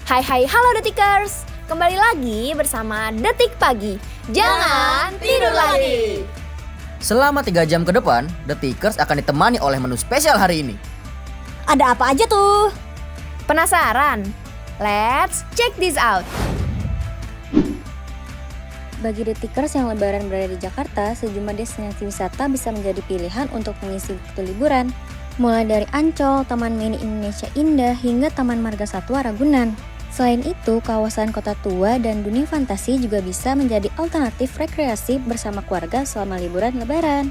Hai halo Detikers, kembali lagi bersama Detik Pagi. Jangan tidur lagi. Selama 3 jam ke depan, Detikers akan ditemani oleh menu spesial hari ini. Ada apa aja tuh? Penasaran? Let's check this out. Bagi Detikers yang lebaran berada di Jakarta, sejumlah destinasi wisata bisa menjadi pilihan untuk mengisi waktu liburan. Mulai dari Ancol, Taman Mini Indonesia Indah, hingga Taman Marga Satwa Ragunan. Selain itu, kawasan Kota Tua dan dunia fantasi juga bisa menjadi alternatif rekreasi bersama keluarga selama liburan lebaran.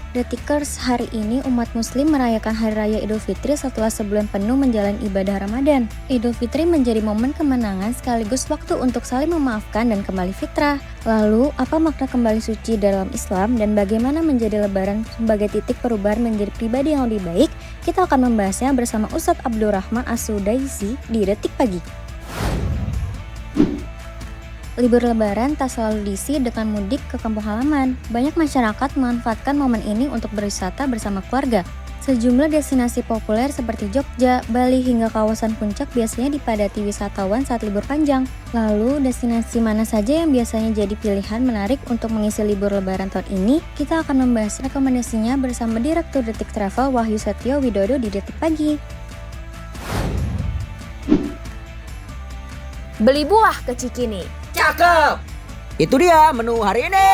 Detikers, hari ini umat muslim merayakan Hari Raya Idul Fitri setelah sebulan penuh menjalani ibadah Ramadan. Idul Fitri menjadi momen kemenangan sekaligus waktu untuk saling memaafkan dan kembali fitrah. Lalu, apa makna kembali suci dalam Islam dan bagaimana menjadi lebaran sebagai titik perubahan menjadi pribadi yang lebih baik? Kita akan membahasnya bersama Ustadz Abdurrahman As-Sudaisi di Detik Pagi. Libur lebaran tak selalu diisi dengan mudik ke kampung halaman. Banyak masyarakat memanfaatkan momen ini untuk berwisata bersama keluarga. Sejumlah destinasi populer seperti Jogja, Bali hingga kawasan puncak biasanya dipadati wisatawan saat libur panjang. Lalu, destinasi mana saja yang biasanya jadi pilihan menarik untuk mengisi libur lebaran tahun ini? Kita akan membahas rekomendasinya bersama Direktur Detik Travel Wahyu Setio Widodo di Detik Pagi. Beli buah ke Cikini. Cakep! Itu dia menu hari ini!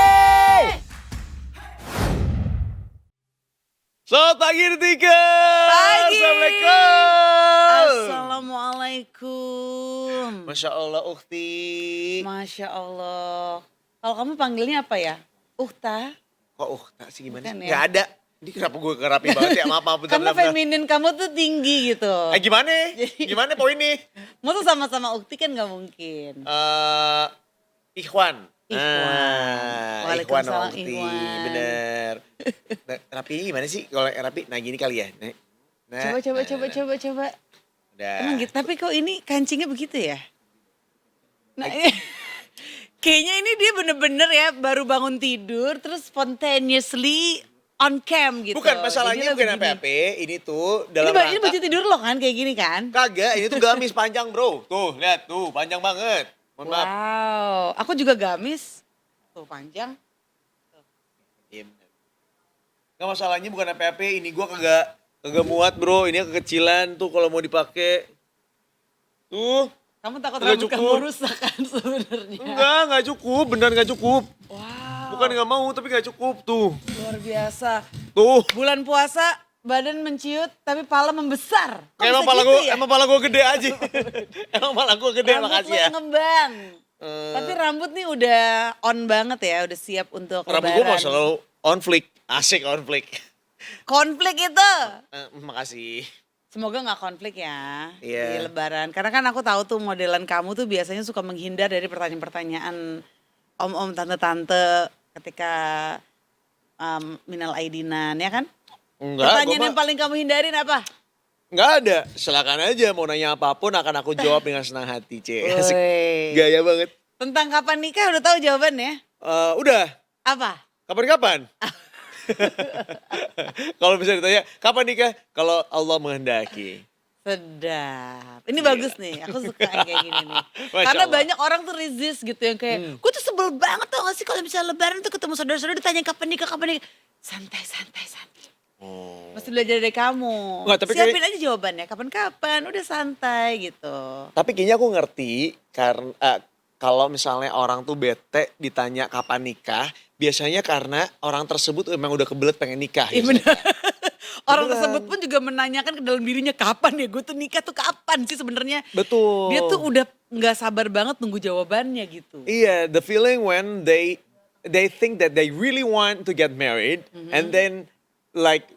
Selamat pagi Detikers! Assalamualaikum! Assalamualaikum. Masya Allah Ukhti. Masya Allah. Kalau kamu panggilnya apa ya? Uhta? Kok Ukhta sih gimana Bukan sih? ya? Gak ada. Ini kenapa gue kerapi banget ya? Maaf bentar. Karena feminin kamu tuh tinggi gitu. Gimana? Gimana poinnya? Mau tuh sama-sama Ukti kan gak mungkin. Ikhwan. Ikhwan. Ikhwan sama Waalaikumsalam, Ukhti. Ikhwan. Bener. Nah, rapinya gimana sih? Kalau rapi, nah gini kali ya. Nah, Coba. Udah. Emang gitu, tapi kok ini kancingnya begitu ya? Nah, kayaknya ini dia bener-bener ya baru bangun tidur terus spontaneously on cam gitu. Bukan, masalahnya Jadi bukan begini. apa-apa. Ini tuh dalam Ini rangka. baju tidur lo kan kayak gini kan? Kagak, ini tuh gamis panjang bro. Tuh, lihat tuh, panjang banget. Mohon maaf. Wow, aku juga gamis. Tuh panjang. Iya bener. Nggak, masalahnya bukan apa-apa, ini gua kagak muat bro, ini kekecilan tuh kalau mau dipakai. Tuh, Kamu takut Nggak rambut cukup. kamu rusak kan sebenarnya? nggak cukup, beneran nggak cukup. Wow, Bukan nggak mau, tapi nggak cukup tuh. luar biasa. Tuh, Bulan puasa, badan menciut tapi pala membesar. Kok emang bisa pala gitu gua, ya? emang pala gua gede aja. Emang pala gua gede, Rambut makasih lo ya. yang ngembang. Eh, Tapi rambut nih udah on banget ya, udah siap untuk Rambut lebaran. gua mau selalu on flick, asik on flick. Konflik itu. Makasih. Semoga nggak konflik ya Iya. di lebaran. Karena kan aku tahu tuh modelan kamu tuh biasanya suka menghindar dari pertanyaan-pertanyaan om-om, tante-tante ketika minal aidinan ya kan? Enggak, Pertanyaan gua yang paling kamu hindarin apa? nggak ada. Silakan aja mau nanya apapun akan aku jawab dengan senang hati, Asik. Woi. Gaya banget. Tentang kapan nikah udah tahu jawabannya? Udah, Apa? kapan-kapan? Kalau bisa ditanya, kapan nikah? Kalau Allah menghendaki. Sedap. Ini bagus nih, aku suka yang kayak gini nih. Masya Karena Allah. banyak orang tuh resist gitu yang kayak, gue tuh sebel banget tau gak sih kalau misalnya lebaran tuh ketemu saudara-saudara ditanya kapan nikah. Santai. Oh. Mesti belajar dari kamu. Nggak, tapi Siapin aja jawabannya, kapan-kapan, udah santai gitu. Tapi kayaknya aku ngerti karena kalau misalnya orang tuh bete ditanya kapan nikah, biasanya karena orang tersebut memang udah kebelet pengen nikah. Iya biasanya. benar. Orang Beneran. tersebut pun juga menanyakan ke dalam dirinya kapan ya gue tuh nikah tuh kapan sih sebenarnya. Betul. Dia tuh udah nggak sabar banget nunggu jawabannya gitu. Iya, the feeling when they think that they really want to get married, and then like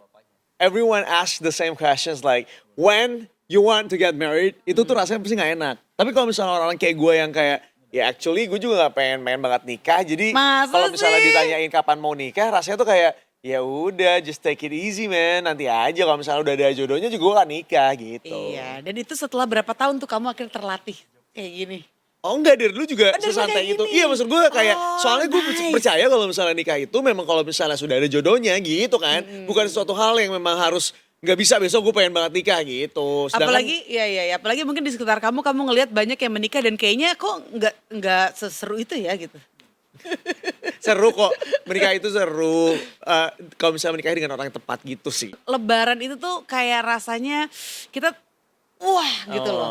everyone asks the same questions like when you want to get married, itu tuh rasanya pasti nggak enak. Tapi kalau misalnya orang kayak gue yang kayak ya actually gue juga nggak pengen banget nikah, jadi Masa kalau misalnya sih? ditanyain kapan mau nikah, rasanya tuh kayak ya udah just take it easy man, nanti aja kalau misalnya udah ada jodohnya juga gue gak nikah gitu. Iya, dan itu setelah berapa tahun tuh kamu akhirnya terlatih kayak gini. Oh enggak, dari dulu juga Oh, dari dulu sesantai kayak itu. gini? Iya maksud gue kayak, Oh, soalnya gue nice. percaya kalau misalnya nikah itu memang kalau misalnya sudah ada jodohnya gitu kan. Bukan suatu hal yang memang harus nggak bisa besok gue pengen banget nikah gitu. Sedangkan, Apalagi mungkin di sekitar kamu ngelihat banyak yang menikah dan kayaknya kok nggak seseru itu ya gitu. seru kok, menikah itu seru. Kalau misalnya menikah dengan orang yang tepat gitu sih. Lebaran itu tuh kayak rasanya kita wah gitu loh.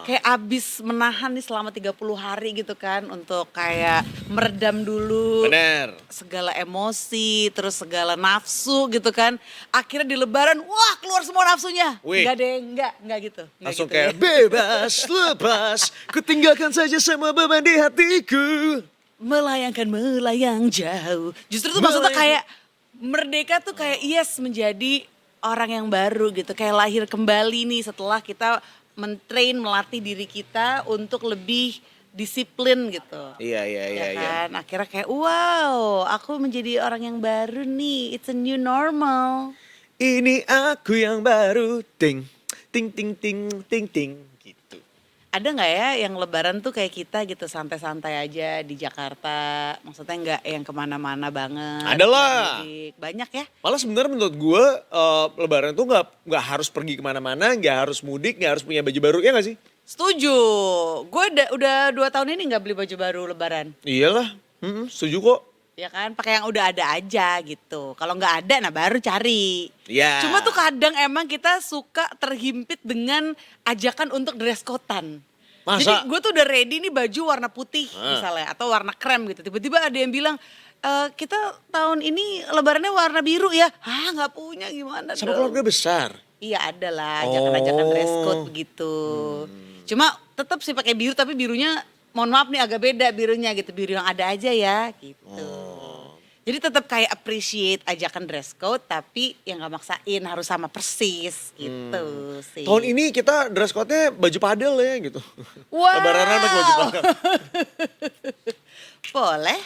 Kayak abis menahan nih selama 30 hari gitu kan untuk kayak meredam dulu. Bener. Segala emosi, terus segala nafsu gitu kan. Akhirnya di lebaran, wah keluar semua nafsunya. Wih. Enggak deh, enggak gitu. Nggak Langsung gitu kayak ya. bebas, lepas, ku tinggalkan saja semua beban di hatiku. Melayang jauh. Justru tuh maksudnya kayak merdeka tuh kayak yes menjadi orang yang baru gitu. Kayak lahir kembali nih setelah kita melatih diri kita untuk lebih disiplin gitu. Iya. Ya kan? Akhirnya kayak wow, aku menjadi orang yang baru nih. It's a new normal. Ini aku yang baru, ting, ting, ting, ting, ting, ting, gitu. Ada nggak ya yang lebaran tuh kayak kita gitu santai-santai aja di Jakarta? Maksudnya nggak yang kemana-mana banget. Ada lah. nggak mudik. Banyak ya? Malah sebenarnya menurut gue lebaran tuh nggak harus pergi kemana-mana, nggak harus mudik, nggak harus punya baju baru, ya nggak sih? Setuju. Gue udah 2 tahun ini nggak beli baju baru lebaran. Iyalah, setuju kok. Ya kan, pakai yang udah ada aja gitu. Kalau nggak ada, nah baru cari. Iya. Cuma tuh kadang emang kita suka terhimpit dengan ajakan untuk dress code-an. Masa? Jadi gue tuh udah ready nih baju warna putih misalnya, atau warna krem gitu. Tiba-tiba ada yang bilang, kita tahun ini lebarannya warna biru ya. Hah nggak punya gimana Sama dong? keluarga besar. Iya ada lah ajakan-ajakan dress code begitu. Cuma tetap sih pakai biru tapi birunya mohon maaf nih agak beda birunya gitu. Biru yang ada aja ya gitu. Jadi tetap kayak appreciate ajakan dress code tapi yang gak maksain harus sama persis gitu sih. Tahun ini kita dress code-nya baju padel ya gitu. Wow. Lebaranan pakai baju padel. Boleh.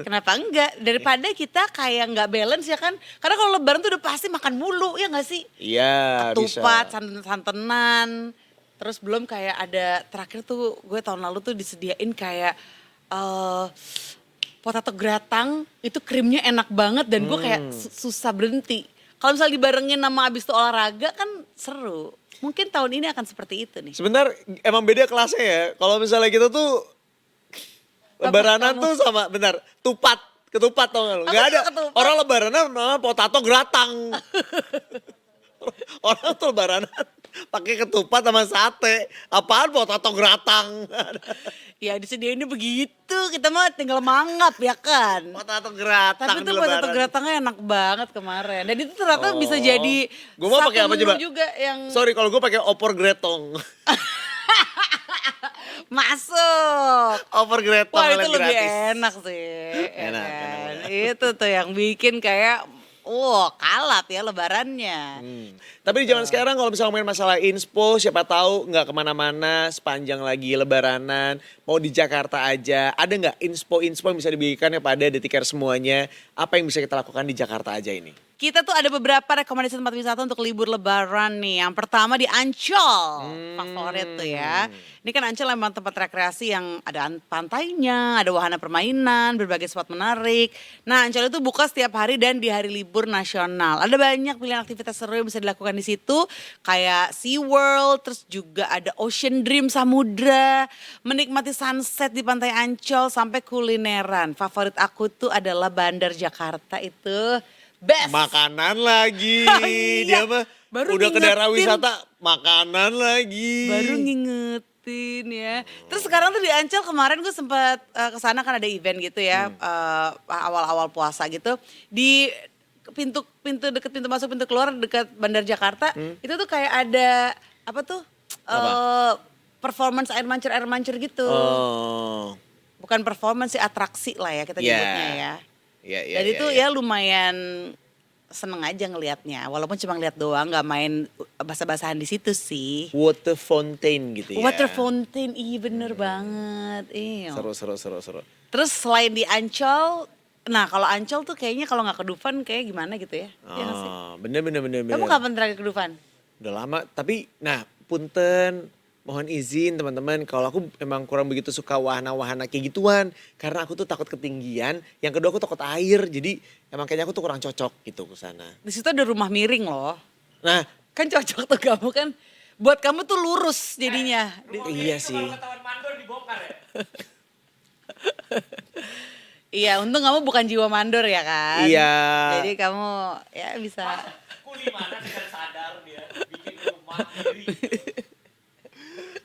Kenapa enggak? Daripada kita kayak nggak balance ya kan. Karena kalau lebaran tuh udah pasti makan mulu ya nggak sih? Iya, bisa. Ketupat, santen-santenan. Terus belum kayak ada terakhir tuh gue tahun lalu tuh disediain kayak potato gratang itu krimnya enak banget dan gue kayak susah berhenti. Kalau misalnya dibarengin sama abis itu olahraga kan seru. Mungkin tahun ini akan seperti itu nih. Sebentar, emang beda kelasnya ya. Kalau misalnya kita tuh lebaranan tuh sama, benar, ketupat tau gak lu? Gak ada, ketupat. orang lebaranan sama potato gratang. Orang tuh lebaranan pakai ketupat sama sate. Apaan potato gratang? Ya disediainnya begitu, kita mah tinggal mangap ya kan. Potato gratang Tapi di tuh lebaran. potato gratangnya enak banget kemarin. Dan itu ternyata bisa jadi Gue mau pakai apa menu coba? juga yang Sorry, kalau gue pakai opor gretong. masuk. Opor gretong Wah itu yang lebih gratis. enak sih. ya Enak, kan? enak. Itu tuh yang bikin kayak, kalap ya lebarannya. Tapi di zaman sekarang kalau misalnya ngomongin masalah inspo, siapa tahu nggak kemana-mana sepanjang lagi lebaranan, mau di Jakarta aja. Ada nggak inspo-inspo yang bisa diberikan kepada Detikers semuanya? Apa yang bisa kita lakukan di Jakarta aja ini? Kita tuh ada beberapa rekomendasi tempat wisata untuk libur lebaran nih. Yang pertama di Ancol, favorit tuh ya. Ini kan Ancol memang tempat rekreasi yang ada pantainya, ada wahana permainan, berbagai spot menarik. Nah Ancol itu buka setiap hari dan di hari libur nasional. Ada banyak pilihan aktivitas seru yang bisa dilakukan di situ. Kayak Sea World, terus juga ada Ocean Dream Samudra. Menikmati sunset di pantai Ancol sampai kulineran. Favorit aku tuh adalah Bandar Jakarta itu. Best. Makanan lagi, dia Iya, mah baru udah ke daerah ngingetin. wisata, makanan lagi. Baru ngingetin ya. Terus sekarang tuh di Ancol kemarin gue sempat kesana kan ada event gitu ya, awal-awal puasa gitu. Di deket pintu masuk pintu keluar dekat Bandar Jakarta, itu tuh kayak ada apa tuh? Performance air mancur gitu. Oh, Bukan performance sih, atraksi lah ya kita Iya. nyebutnya ya. iya. Dan itu ya lumayan seneng aja ngelihatnya, walaupun cuma ngeliat doang, nggak main basah-basahan di situ sih. Water fountain gitu ya. Water fountain, iya bener banget. Iya. Seru. Terus selain di Ancol, nah kalau Ancol tuh kayaknya kalau nggak ke Dufan kayak gimana gitu ya? Iya nggak sih? Bener. Kamu kapan terakhir ke Dufan? Udah lama, tapi nah punten, mohon izin teman-teman kalau aku emang kurang begitu suka wahana-wahana kayak gituan. Karena aku tuh takut ketinggian, yang kedua aku takut air, jadi emang kayaknya aku tuh kurang cocok gitu ke sana. Di situ ada rumah miring loh. Nah, Kan cocok tuh kamu kan. Buat kamu tuh lurus jadinya. iya sih. Iya, untung kamu bukan jiwa mandor ya kan? Iya. Jadi kamu ya bisa.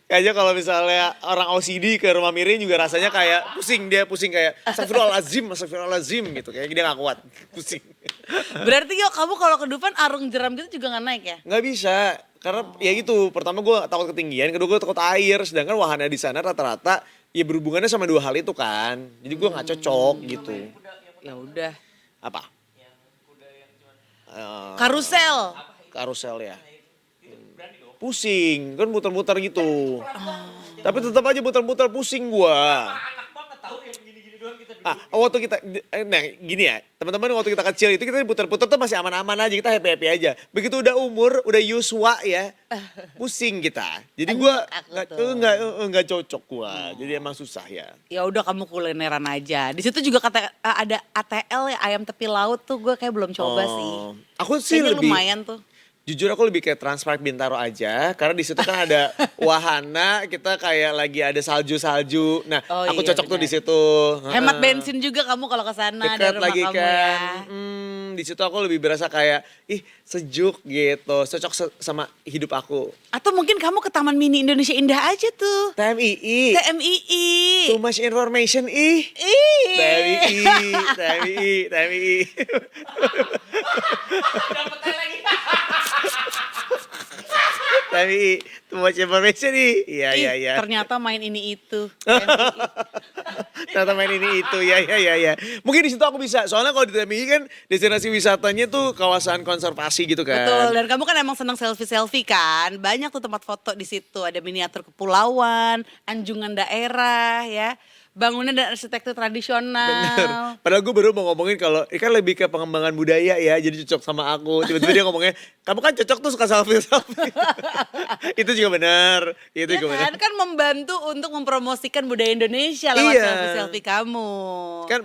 Kayaknya kalau misalnya orang OCD ke rumah Mirin juga rasanya kayak pusing kayak astagfirullahalazim gitu. Kayak dia gak kuat, pusing. Berarti yuk kamu kalau ke Dufan arung jeram gitu juga gak naik ya? Nggak bisa, karena ya gitu. Pertama gue takut ketinggian, kedua gue takut air. Sedangkan wahana di sana rata-rata ya berhubungannya sama dua hal itu kan. Jadi gue nggak cocok gitu. Ya udah. Apa? Karusel. Karusel ya. Pusing, kan muter-muter gitu. Tapi tetap aja muter-muter pusing gua. Waktu kita, nah gini ya, teman-teman waktu kita kecil itu kita puter-puter tuh masih aman-aman aja, kita happy-happy aja. Begitu udah umur, udah yuswa ya, pusing kita. Jadi gua nggak cocok gua, jadi emang susah ya. Ya udah kamu kulineran aja. Di situ juga ada ATL ya, ayam tepi laut tuh gue kayak belum coba sih. Aku sih Kayaknya lebih, lumayan tuh. jujur aku lebih kayak Transpark Bintaro aja, karena di situ kan ada wahana, kita kayak lagi ada salju-salju. Nah, Oh aku iya, cocok tuh di benar. situ. Hemat bensin juga kamu kalau ke sana dari Dekat rumah lagi kamu kan. ya. Di situ aku lebih berasa kayak sejuk gitu, cocok sama hidup aku. Atau mungkin kamu ke Taman Mini Indonesia Indah aja tuh. TMII. TMII. Too much information Ih. TMII. TMII. Too much information Iya. Ternyata main ini itu. Ternyata main ini itu, ya. Mungkin di situ aku bisa, soalnya kalau di TMI kan destinasi wisatanya tuh kawasan konservasi gitu kan. Betul, dan kamu kan emang senang selfie-selfie kan. Banyak tuh tempat foto di situ, ada miniatur kepulauan, anjungan daerah ya. Bangunan dan arsitektur tradisional. Bener. Padahal gue baru mau ngomongin kalau ini kan lebih ke pengembangan budaya ya, jadi cocok sama aku. Tiba-tiba dia ngomongnya, kamu kan cocok tuh suka selfie-selfie. Itu juga benar. Itu Ya juga kan, benar. kan membantu untuk mempromosikan budaya Indonesia lewat Iya. selfie-selfie kamu. Kan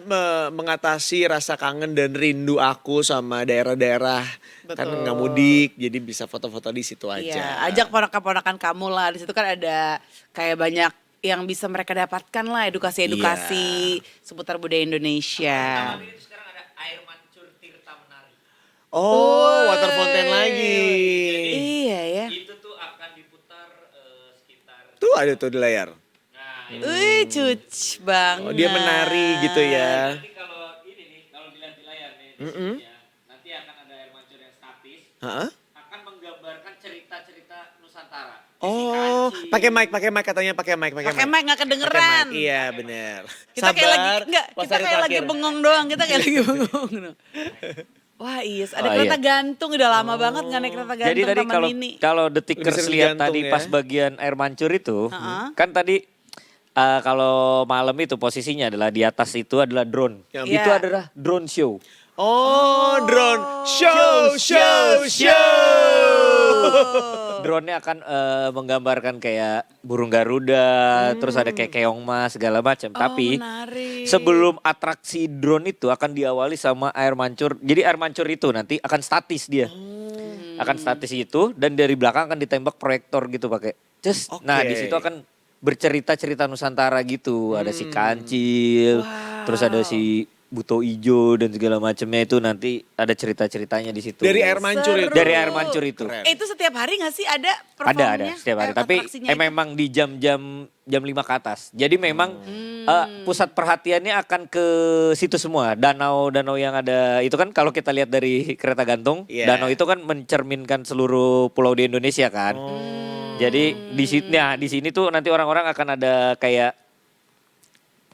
mengatasi rasa kangen dan rindu aku sama daerah-daerah. Kan Betul. nggak mudik, jadi bisa foto-foto di situ aja. Iya, ajak ponakan-ponakan kamu lah. Di situ kan ada kayak banyak yang bisa mereka dapatkan lah, edukasi-edukasi seputar budaya Indonesia. Oh, water fountain lagi. Iya ya. Tuh ada tuh di layar. Wih, cuc banget. Oh, dia menari gitu ya. Nanti akan ada air mancur yang statis, Hah? akan menggambarkan cerita-cerita Nusantara. Oh, pakai mic katanya pakai mic. Pakai mic nggak kedengeran. Pakai mic, iya benar. Kita kayak lagi enggak, pas kita hari kayak lagi terakhir. bengong doang, kita kayak lagi bengong. Wah, iya, ada kereta gantung udah lama banget nggak naik kereta gantung Jadi tadi Taman kalau Mini. kalau Lebih detikers sering lihat gantung tadi ya. pas bagian air mancur itu, Heeh. kan tadi kalau malam itu posisinya adalah di atas itu adalah drone. Ya. Itu Iya. adalah drone show. Oh, drone show. Drone-nya akan menggambarkan kayak burung garuda, terus ada kayak keong mas segala macam. Tapi Menarik. sebelum atraksi drone itu akan diawali sama air mancur. Jadi air mancur itu nanti akan statis dia. Akan statis itu dan dari belakang akan ditembak proyektor gitu pakai. Nah, Oke. di situ akan bercerita-cerita Nusantara gitu. Ada si Kancil, terus ada si Buto Ijo dan segala macamnya itu nanti ada cerita-ceritanya di situ. Dari air mancur itu. Dari air mancur itu. Keren. Itu setiap hari gak sih ada Ada performnya? setiap hari. Tapi atraksinya itu? memang di jam 5 ke atas. Jadi memang pusat perhatiannya akan ke situ semua. Danau-danau yang ada itu kan kalau kita lihat dari kereta gantung, Iya. danau itu kan mencerminkan seluruh pulau di Indonesia kan. Jadi di sini tuh nanti orang-orang akan ada kayak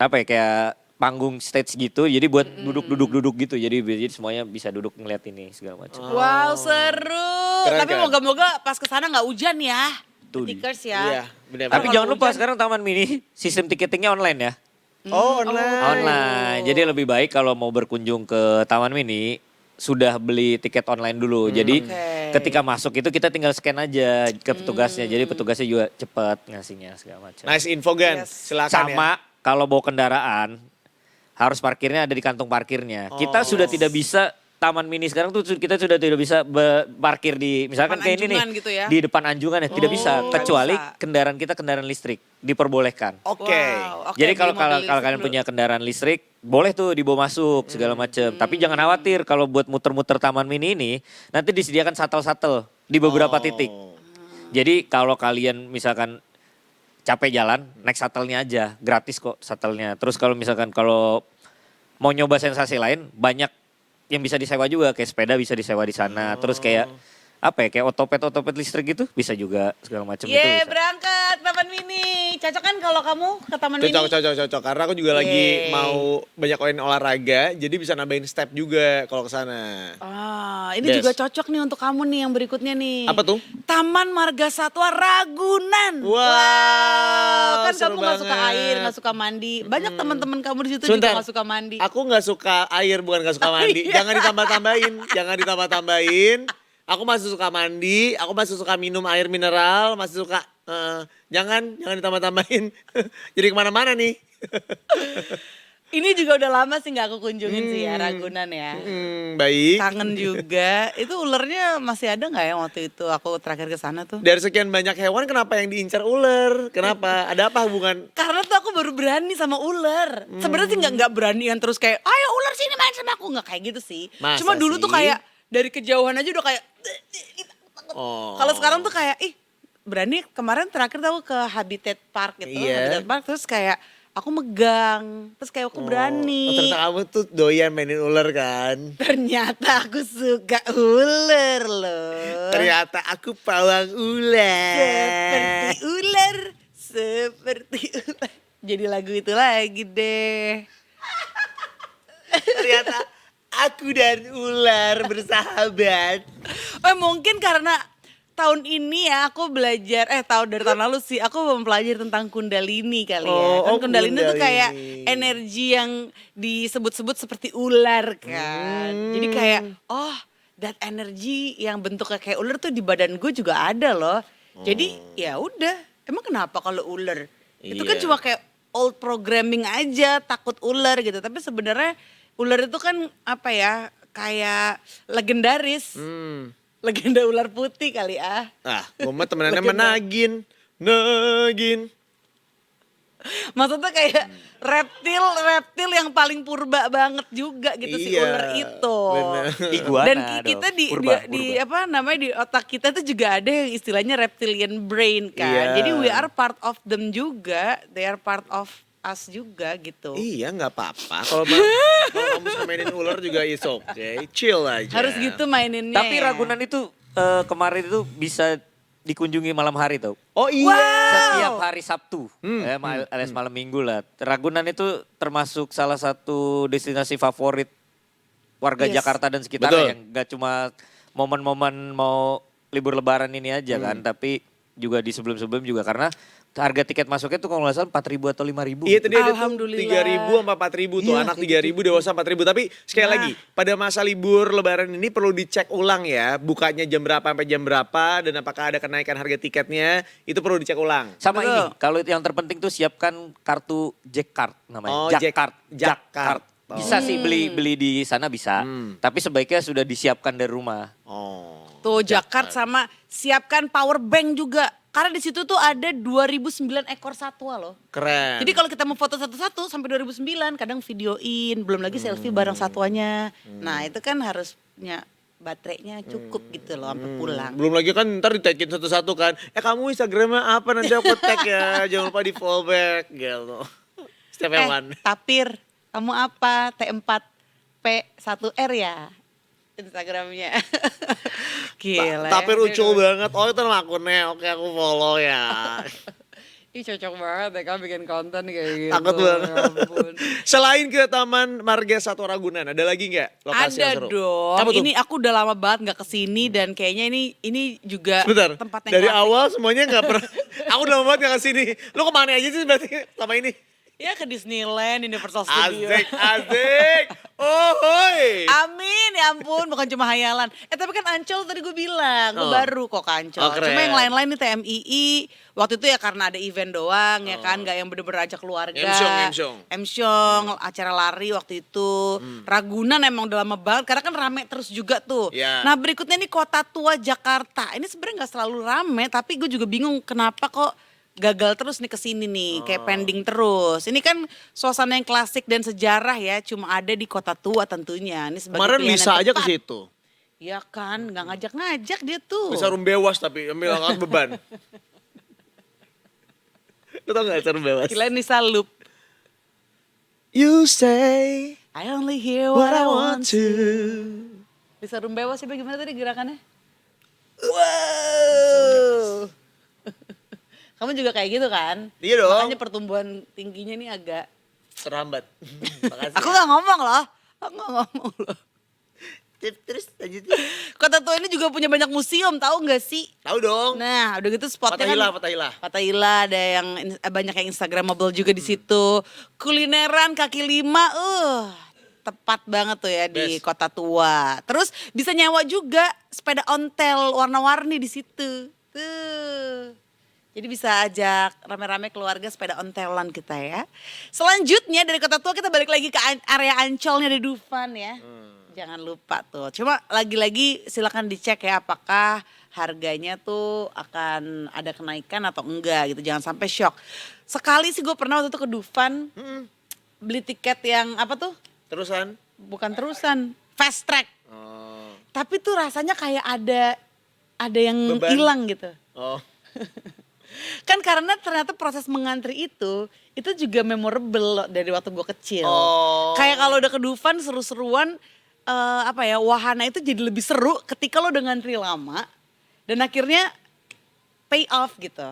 apa ya kayak panggung stage gitu. Jadi buat duduk gitu. Jadi semuanya bisa duduk ngeliat ini segala macam. Wow, seru. Keren, Tapi keren. moga-moga pas ke sana nggak hujan ya. Tuh. Tikers ya. Iya, benar. Tapi kalau jangan lupa hujan- sekarang Taman Mini sistem tiketingnya online ya. Oh, online. Online. Jadi lebih baik kalau mau berkunjung ke Taman Mini sudah beli tiket online dulu. Jadi Oke. ketika masuk itu kita tinggal scan aja ke petugasnya. Jadi petugasnya juga cepat ngasihnya segala macam. Nice info Gan. Yes. Silakan Sama kalau bawa kendaraan harus parkirnya ada di kantong parkirnya. Kita sudah tidak bisa taman mini sekarang tuh kita sudah tidak bisa parkir di misalkan Depan kayak ini nih anjungan gitu ya? di depan anjungan ya tidak bisa nggak kecuali bisa. kendaraan kita kendaraan listrik diperbolehkan. Oke. Wow, oke, Jadi kalau beli mobil kalau listrik kalian dulu. punya kendaraan listrik boleh tuh dibawa masuk segala macam. Tapi jangan khawatir kalau buat muter-muter taman mini ini nanti disediakan shuttle-shuttle di beberapa titik. Jadi kalau kalian misalkan capek jalan naik shuttle-nya aja, gratis kok shuttle-nya. Terus kalau misalkan kalau mau nyoba sensasi lain banyak yang bisa disewa juga kayak sepeda bisa disewa di sana. Terus kayak apa ya kayak otopet listrik gitu bisa juga segala macam itu. Ye, Bisa. berangkat Taman Mini. Cocok kan kalau kamu ke Taman Mini? Cocok. Karena aku juga lagi Yeay. mau banyak olahraga, jadi bisa nambahin step juga kalau ke sana. Ah, ini Des. juga cocok nih untuk kamu nih yang berikutnya nih. Apa tuh? Taman Marga Satwa Ragunan. Wow, Kan seru kamu gak suka banget. air, gak suka mandi. Banyak teman-teman kamu di situ Sebentar. juga gak suka mandi. Aku nggak suka air, bukan nggak suka mandi. Iya. Jangan ditambah-tambahin. Aku masih suka mandi, aku masih suka minum air mineral, masih suka. Jangan ditambah-tambahin. Jadi kemana-mana nih. Ini juga udah lama sih gak aku kunjungin sih ya Ragunan ya. Baik. Kangen juga. Itu ulernya masih ada nggak ya waktu itu aku terakhir ke sana tuh? Dari sekian banyak hewan, kenapa yang diincar ular? Kenapa? Ada apa hubungan? Karena tuh aku baru berani sama ular. Sebenarnya sih nggak berani yang terus kayak, ayo ular sini main sama aku, nggak kayak gitu sih. Masa Cuma dulu tuh sih? kayak dari kejauhan aja udah kayak. Oh. Kalau sekarang tuh kayak, berani. Kemarin terakhir tuh aku ke Habitat Park gitu, Iya. Habitat Park terus kayak aku megang, terus kayak aku Oh, berani. ternyata kamu tuh doyan mainin ular kan? Ternyata aku suka ular loh. Ternyata aku pawang ular. Seperti ular. Jadi lagu itu lagi deh. Ternyata aku dan ular bersahabat. Mungkin karena tahun ini ya aku belajar, tahun dari tahun lalu sih aku mempelajari tentang kundalini kali ya. Kan kundalini tuh kayak energi yang disebut-sebut seperti ular kan. Jadi kayak, that energy yang bentuknya kayak ular tuh di badan gue juga ada loh. Jadi ya udah, emang kenapa kalau ular? Itu kan Iya. cuma kayak old programming aja, takut ular gitu. Tapi sebenarnya ular itu kan apa ya, kayak legendaris. Legenda ular putih kali ah. Gue mah temenannya Legenda. Nagin. Maksudnya kayak reptil yang paling purba banget juga gitu si Iya, ular itu. bener. Iguana Dan dong. kita di Purba. apa namanya di otak kita tuh juga ada yang istilahnya reptilian brain kan. Iya. Jadi we are part of them juga, they are part of us juga gitu. Iya nggak apa-apa. Kalau kamu suka mainin ular juga is okay. Chill aja. Harus gitu maininnya. Tapi ya. Ragunan itu kemarin itu bisa dikunjungi malam hari tau. Oh iya. Setiap hari Sabtu, alias malam Minggu lah. Ragunan itu termasuk salah satu destinasi favorit warga Yes. Jakarta dan sekitarnya Betul. yang gak cuma momen-momen mau libur lebaran ini aja kan, tapi juga di sebelum-sebelum juga karena harga tiket masuknya tuh kalau nggak salah 4.000 atau 5.000. Iya tadi ada tuh Alhamdulillah. 3.000 sama 4.000 tuh. Iya, Anak kayak 3.000 dewasa 4.000. Tapi sekali Nah. lagi pada masa libur lebaran ini perlu dicek ulang ya. Bukanya jam berapa sampai jam berapa dan apakah ada kenaikan harga tiketnya. Itu perlu dicek ulang. Sama Betul. ini, kalau yang terpenting tuh siapkan kartu Jack Card namanya. Oh, Jack Jack- Card. Jack Card. Bisa sih beli di sana bisa, tapi sebaiknya sudah disiapkan dari rumah. Oh. Tuh Jakarta sama siapkan power bank juga. Karena di situ tuh ada 2009 ekor satwa loh. Keren. Jadi kalau kita mau foto satu-satu sampai 2009 kadang videoin, belum lagi selfie bareng satwanya. Nah, itu kan harusnya baterainya cukup gitu loh sampai pulang. Belum lagi kan ntar di-tagin satu-satu kan. Kamu Instagramnya apa nanti aku tag ya. Jangan lupa di follow back gitu. Setiap hewan. Tapir, kamu apa? T4P1R ya? Instagramnya. Gila. Tapi ya. lucu banget. Oh itu nama akunnya. Oke aku follow ya. Ih cocok banget ya kamu bikin konten kayak gitu. Takut banget. Ya ampun. Selain ke Taman Marga Satwa Ragunan, ada lagi nggak lokasi yang Ada seru? dong. Apa tuh? Ini aku udah lama banget nggak kesini dan kayaknya ini juga Sebentar, tempat yang dari klasik. awal semuanya nggak pernah. Aku udah lama banget nggak kesini. Lu kemana aja sih berarti selama ini? Ya ke Disneyland, Universal Studios. Asik. Oh, hoi. Amin, ya ampun, bukan cuma hayalan. Tapi kan Ancol tadi gue bilang, gue Oh. baru kok ke Ancol. Oh, keren. Cuma yang lain-lain nih TMII, waktu itu ya karena ada event doang ya kan, gak yang bener-bener ajak keluarga. Emsyong, acara lari waktu itu. Ragunan emang udah lama banget, karena kan rame terus juga tuh. Ya. Nah berikutnya nih Kota Tua Jakarta. Ini sebenarnya gak selalu rame, tapi gue juga bingung kenapa kok gagal terus nih kesini nih, kayak pending terus. Ini kan suasana yang klasik dan sejarah ya, cuma ada di Kota Tua tentunya. Ini sebagai Kemarin pilihan Lisa yang aja ke tepat. situ. Ya kan, nggak ngajak-ngajak dia tuh. Bisa rumbewas tapi ambil angkat beban. Lu tau gak serum bewas? Kirain Lisa loop. You say I only hear what I want to. Lisa Rumbewa sih gimana tadi gerakannya? Wow. Kamu juga kayak gitu kan? Iya dong. Makanya pertumbuhan tingginya nih agak. Terhambat. Makasih. Aku nggak ngomong loh. Aku nggak ngomong loh. Terus lanjutin. Kota Tua ini juga punya banyak museum, tahu nggak sih? Tahu dong. Nah, udah gitu spotnya Fatahillah. Fatahillah ada yang banyak yang instagramable juga di situ. Kulineran kaki lima, tepat banget tuh ya di Best. Kota Tua. Terus bisa nyewa juga sepeda ontel warna-warni di situ. Tuh. Jadi bisa ajak rame-rame keluarga sepeda ontelan kita ya. Selanjutnya dari Kota Tua kita balik lagi ke area Ancolnya di Dufan ya. Jangan lupa tuh. Cuma lagi-lagi silakan dicek ya apakah harganya tuh akan ada kenaikan atau enggak gitu. Jangan sampai shock. Sekali sih gue pernah waktu itu ke Dufan beli tiket yang apa tuh? Terusan. Bukan terusan, fast track. Oh. Tapi tuh rasanya kayak ada yang Beban. hilang gitu. Oh. Kan karena ternyata proses mengantri itu juga memorable loh dari waktu gue kecil. Oh. Kayak kalau udah ke Dufan seru-seruan wahana itu jadi lebih seru ketika lo udah ngantri lama dan akhirnya pay off gitu.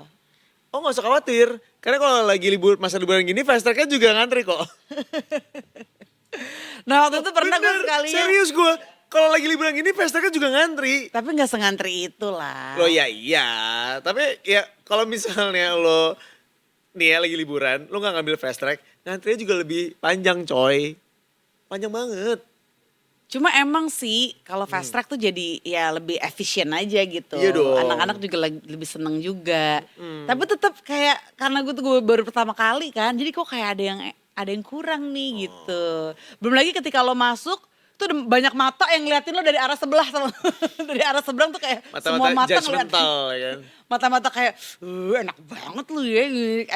Oh gak usah khawatir. Karena kalau lagi masa liburan gini fast tracknya juga ngantri kok. Nah waktu itu pernah gue Bener, sekali ya. serius gue. Kalau lagi liburan gini fast tracknya juga ngantri. Tapi gak sengantri itu lah. Loh ya iya. Tapi ya kalau misalnya lo nih ya lagi liburan, lo gak ngambil fast track, ngantrinya juga lebih panjang coy. Panjang banget. Cuma emang sih kalau fast track tuh jadi ya lebih efisien aja gitu. Iya dong. Anak-anak juga lebih seneng juga. Tapi tetap kayak karena gue baru pertama kali kan, jadi kok kayak ada yang kurang nih gitu. Belum lagi ketika lo masuk tuh ada banyak mata yang ngeliatin lo dari arah sebelah sama dari arah seberang tuh kayak semua mata ngeliatin. judgmental ya kan. Mata-mata kayak enak banget lu ya,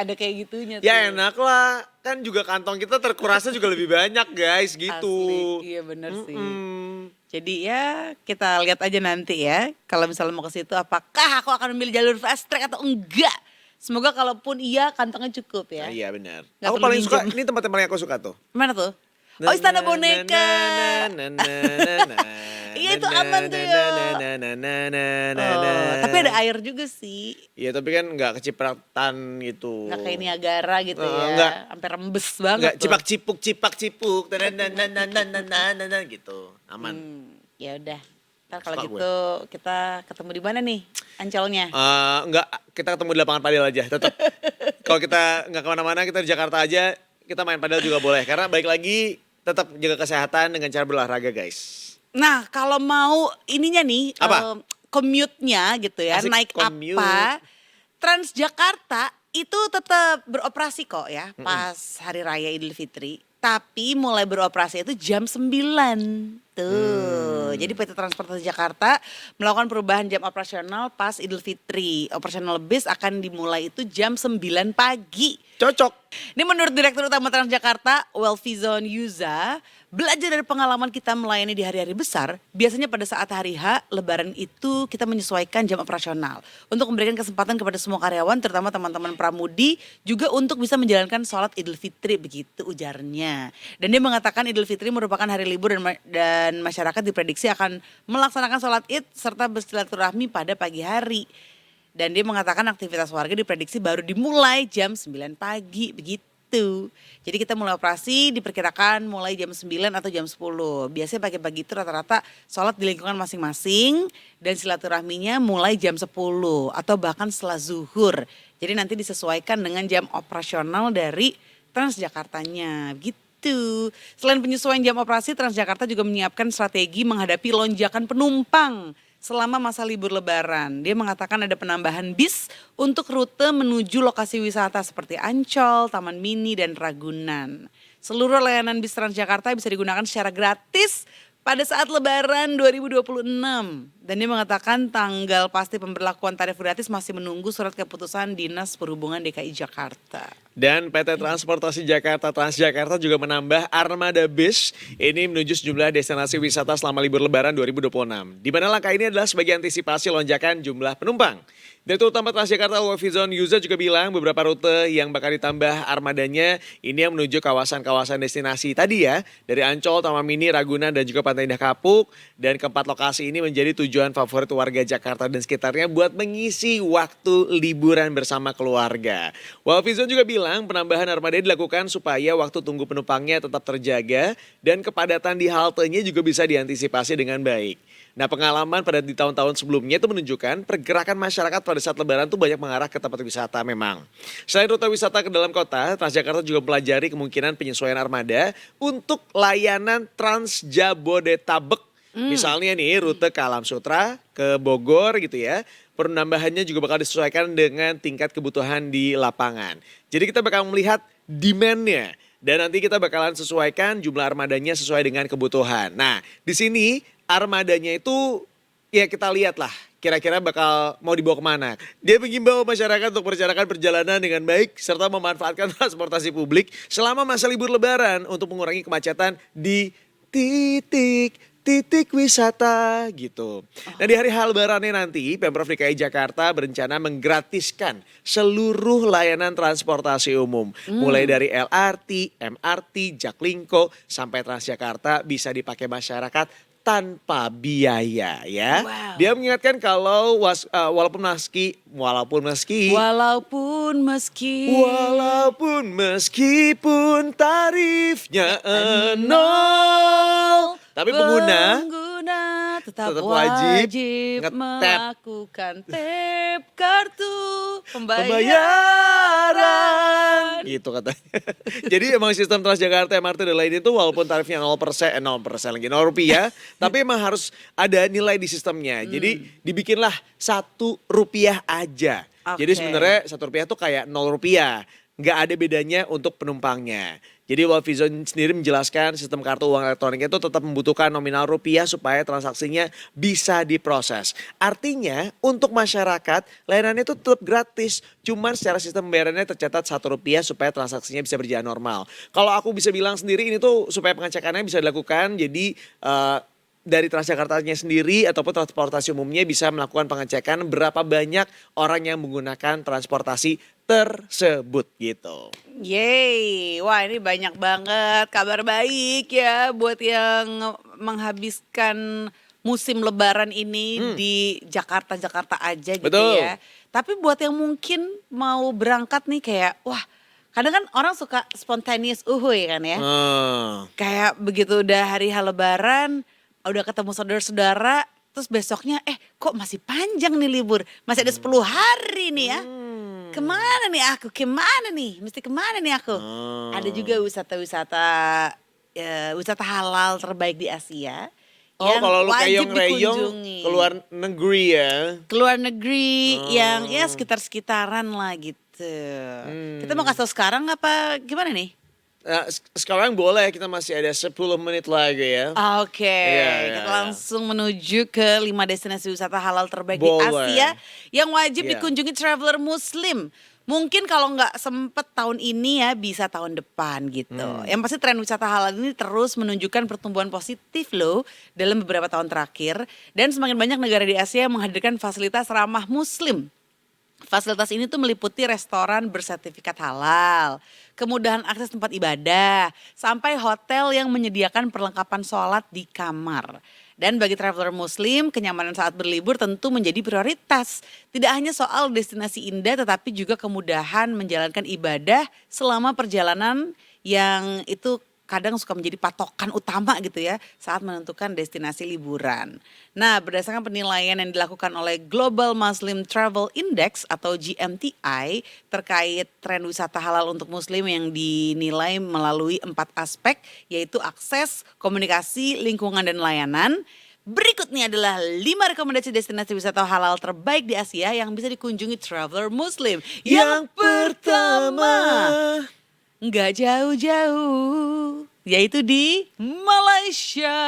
ada kayak gitunya tuh. Ya enak lah, kan juga kantong kita terkurasnya juga lebih banyak guys gitu. Asli, iya bener sih. Mm. Jadi ya kita lihat aja nanti ya. Kalau misalnya mau ke situ apakah aku akan memilih jalur fast track atau enggak. Semoga kalaupun iya kantongnya cukup ya. Iya benar. Nggak Aku perlu paling suka, minjem. ini tempat yang paling aku suka tuh. Mana tuh? Oh Istana Boneka. Iya, itu aman tuh ya. Tapi ada air juga sih. Iya tapi kan nggak kecipratan gitu. Nggak kayak Niagara gitu ya. Nggak. Sampai rembes banget Nggak tuh. cipak-cipuk gitu. Aman. Ya udah. Ntar kalau Suka gitu kita ketemu di mana nih Ancolnya? Enggak, kita ketemu di lapangan padel aja tetap. Kalau kita nggak kemana-mana, kita di Jakarta aja, kita main padel juga boleh. Karena baik lagi tetap jaga kesehatan dengan cara berolahraga guys. Nah kalau mau ininya nih, Apa? commute-nya gitu ya, Asik, naik commute. apa, Transjakarta itu tetap beroperasi kok ya pas Hari Raya Idul Fitri. Tapi mulai beroperasi itu jam 9. Tuh, jadi PT Transportasi Jakarta melakukan perubahan jam operasional pas Idul Fitri. Operasional bis akan dimulai itu jam 9 pagi. Cocok. Ini menurut Direktur Utama Transjakarta, Welfizon Yuza, belajar dari pengalaman kita melayani di hari-hari besar, biasanya pada saat hari H, Lebaran itu kita menyesuaikan jam operasional. Untuk memberikan kesempatan kepada semua karyawan, terutama teman-teman pramudi, juga untuk bisa menjalankan sholat Idul Fitri, begitu ujarnya. Dan dia mengatakan Idul Fitri merupakan hari libur dan masyarakat diprediksi akan melaksanakan sholat Id serta bersilaturahmi pada pagi hari. Dan dia mengatakan aktivitas warga diprediksi baru dimulai jam 9 pagi, begitu. Jadi kita mulai operasi diperkirakan mulai jam 9 atau jam 10. Biasanya pagi-pagi itu rata-rata sholat di lingkungan masing-masing dan silaturahminya mulai jam 10 atau bahkan setelah zuhur. Jadi nanti disesuaikan dengan jam operasional dari Transjakartanya gitu. Selain penyesuaian jam operasi, Transjakarta juga menyiapkan strategi menghadapi lonjakan penumpang selama masa libur lebaran. Dia mengatakan ada penambahan bis untuk rute menuju lokasi wisata seperti Ancol, Taman Mini, dan Ragunan. Seluruh layanan bis Transjakarta bisa digunakan secara gratis pada saat lebaran 2026. Dan dia mengatakan tanggal pasti pemberlakuan tarif gratis masih menunggu surat keputusan Dinas Perhubungan DKI Jakarta. Dan PT Transportasi Jakarta Transjakarta juga menambah armada bis ini menuju sejumlah destinasi wisata selama libur lebaran 2026. Di mana langkah ini adalah sebagai antisipasi lonjakan jumlah penumpang. Direktur Utama Transjakarta Wafizon Yuza juga bilang beberapa rute yang bakal ditambah armadanya ini yang menuju kawasan-kawasan destinasi tadi ya. Dari Ancol, Taman Mini, Ragunan, dan juga Pantai Indah Kapuk. Dan keempat lokasi ini menjadi tujuan favorit warga Jakarta dan sekitarnya buat mengisi waktu liburan bersama keluarga. Wafizon juga bilang penambahan armada dilakukan supaya waktu tunggu penumpangnya tetap terjaga dan kepadatan di haltenya juga bisa diantisipasi dengan baik. Nah, pengalaman pada di tahun-tahun sebelumnya itu menunjukkan pergerakan masyarakat pada saat lebaran tuh banyak mengarah ke tempat wisata memang. Selain rute wisata ke dalam kota, Transjakarta juga mempelajari kemungkinan penyesuaian armada untuk layanan Transjabodetabek. Misalnya nih rute ke Alam Sutra, ke Bogor gitu ya. Penambahannya juga bakal disesuaikan dengan tingkat kebutuhan di lapangan. Jadi kita bakal melihat demand-nya. Dan nanti kita bakalan sesuaikan jumlah armadanya sesuai dengan kebutuhan. Nah, di sini armadanya itu ya kita lihat lah kira-kira bakal mau dibawa kemana. Dia mengimbau masyarakat untuk merencanakan perjalanan dengan baik serta memanfaatkan transportasi publik selama masa libur lebaran untuk mengurangi kemacetan di titik wisata gitu. Nah, di hari lebarannya nanti Pemprov DKI Jakarta berencana menggratiskan seluruh layanan transportasi umum. Mulai dari LRT, MRT, Jaklingko sampai Transjakarta bisa dipakai masyarakat tanpa biaya ya. Wow. Dia mengingatkan kalau walaupun meskipun tarifnya nol, tapi pengguna tetap tetap wajib wajib nge-tap. melakukan tap kartu pembayaran gitu katanya. Jadi emang sistem Transjakarta, MRT dan lain itu walaupun tarifnya 0% lagi 0 rupiah, tapi emang harus ada nilai di sistemnya. Jadi dibikinlah Rp1 aja. Jadi Oke. sebenarnya Rp1 tuh kayak 0 rupiah. Nggak ada bedanya untuk penumpangnya. Jadi Wafizon sendiri menjelaskan sistem kartu uang elektronik itu tetap membutuhkan nominal rupiah supaya transaksinya bisa diproses. Artinya untuk masyarakat layanannya itu tetap gratis. Cuman secara sistem pembayarannya tercatat Rp1 supaya transaksinya bisa berjalan normal. Kalau aku bisa bilang sendiri ini tuh supaya pengecekannya bisa dilakukan. Jadi dari Transjakartanya sendiri ataupun transportasi umumnya bisa melakukan pengecekan berapa banyak orang yang menggunakan transportasi tersebut gitu. Yeay, wah ini banyak banget kabar baik ya buat yang menghabiskan musim lebaran ini di Jakarta aja gitu Betul. ya. Tapi buat yang mungkin mau berangkat nih kayak wah kadang kan orang suka spontaneous uhuy kan ya. Kayak begitu udah hari lebaran, udah ketemu saudara-saudara, terus besoknya kok masih panjang nih libur, masih ada 10 hari nih ya. Kemana nih aku? Mesti kemana nih aku? Ada juga wisata-wisata wisata halal terbaik di Asia. Oh, yang kalau lu wajib keyong-reyong dikunjungi. keluar negeri ya. Keluar negeri yang ya sekitar-sekitaran lah gitu. Kita mau kasih tau sekarang apa gimana nih? Nah, sekarang boleh, kita masih ada 10 menit lagi ya. Oke, Iya, kita iya. langsung menuju ke 5 destinasi wisata halal terbaik di Boleh. Asia yang wajib Iya. dikunjungi traveler muslim. Mungkin kalau nggak sempet tahun ini ya bisa tahun depan gitu. Yang pasti tren wisata halal ini terus menunjukkan pertumbuhan positif loh dalam beberapa tahun terakhir. Dan semakin banyak negara di Asia yang menghadirkan fasilitas ramah muslim. Fasilitas ini tuh meliputi restoran bersertifikat halal, kemudahan akses tempat ibadah, sampai hotel yang menyediakan perlengkapan sholat di kamar. Dan bagi traveler muslim, kenyamanan saat berlibur tentu menjadi prioritas. Tidak hanya soal destinasi indah, tetapi juga kemudahan menjalankan ibadah selama perjalanan yang itu kadang suka menjadi patokan utama gitu ya saat menentukan destinasi liburan. Nah, berdasarkan penilaian yang dilakukan oleh Global Muslim Travel Index atau GMTI terkait tren wisata halal untuk muslim yang dinilai melalui 4 aspek, yaitu akses, komunikasi, lingkungan, dan layanan. Berikutnya adalah 5 rekomendasi destinasi wisata halal terbaik di Asia yang bisa dikunjungi traveler muslim. Yang pertama, nggak jauh-jauh, yaitu di Malaysia.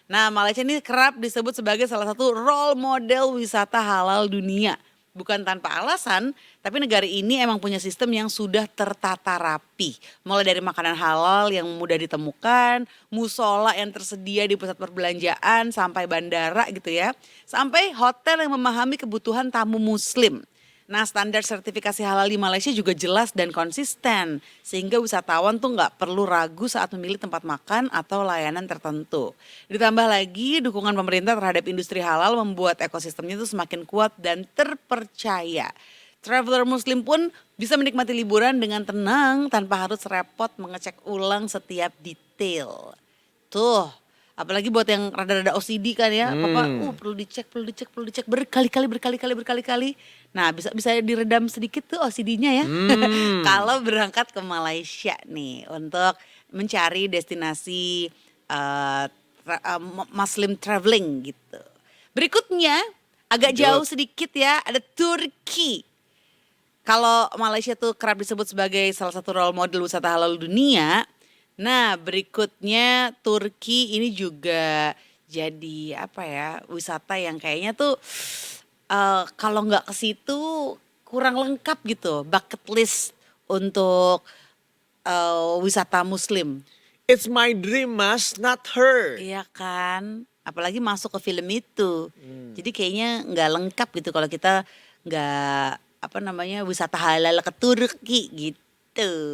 Nah, Malaysia ini kerap disebut sebagai salah satu role model wisata halal dunia. Bukan tanpa alasan, tapi negara ini emang punya sistem yang sudah tertata rapi. Mulai dari makanan halal yang mudah ditemukan, musola yang tersedia di pusat perbelanjaan, sampai bandara gitu ya. Sampai hotel yang memahami kebutuhan tamu muslim. Nah, standar sertifikasi halal di Malaysia juga jelas dan konsisten. Sehingga wisatawan tuh nggak perlu ragu saat memilih tempat makan atau layanan tertentu. Ditambah lagi dukungan pemerintah terhadap industri halal membuat ekosistemnya itu semakin kuat dan terpercaya. Traveler muslim pun bisa menikmati liburan dengan tenang tanpa harus repot mengecek ulang setiap detail. Tuh. Apalagi buat yang rada-rada OCD kan ya, Papa, perlu dicek berkali-kali. Nah, bisa diredam sedikit tuh OCD-nya ya. Kalau berangkat ke Malaysia nih untuk mencari destinasi Muslim traveling gitu. Berikutnya agak jauh sedikit ya, ada Turki. Kalau Malaysia tuh kerap disebut sebagai salah satu role model wisata halal dunia. Nah, berikutnya Turki ini juga jadi apa ya, wisata yang kayaknya tuh kalau nggak ke situ kurang lengkap gitu, bucket list untuk wisata muslim. It's my dream, Mas, not her. Iya kan, apalagi masuk ke film itu. Jadi kayaknya nggak lengkap gitu kalau kita nggak wisata halal ke Turki gitu.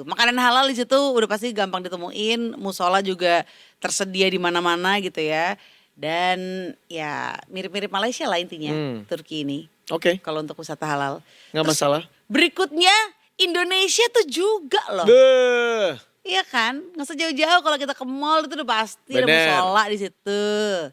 Makanan halal di situ udah pasti gampang ditemuin, musola juga tersedia di mana-mana gitu ya. Dan ya mirip-mirip Malaysia lah intinya, Turki ini. Oke, Kalau untuk wisata halal. nggak Terus masalah. Berikutnya Indonesia tuh juga loh. Beuh. Iya kan? Nggak usah jauh-jauh, kalau kita ke mall itu udah pasti ada Bener. musola di situ.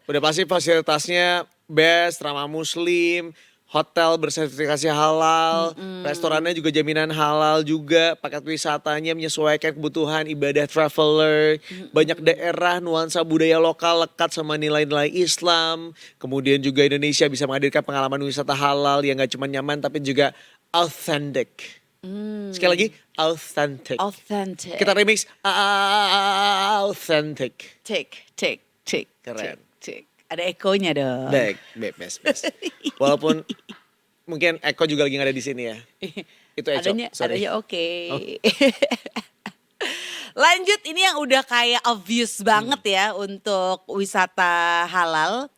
Udah pasti fasilitasnya best, ramah muslim, hotel bersertifikasi halal, restorannya juga jaminan halal juga, paket wisatanya menyesuaikan kebutuhan ibadah traveler, banyak daerah nuansa budaya lokal lekat sama nilai-nilai Islam, kemudian juga Indonesia bisa menghadirkan pengalaman wisata halal yang gak cuma nyaman tapi juga authentic. Sekali lagi, authentic. Authentic. Kita remix, authentic. Take. Keren. Take. Ada ekonya dong. Baik, best. Walaupun mungkin Eko juga lagi gak ada di sini ya. Itu Eko. Adanya oke. Lanjut, ini yang udah kayak obvious banget ya untuk wisata halal.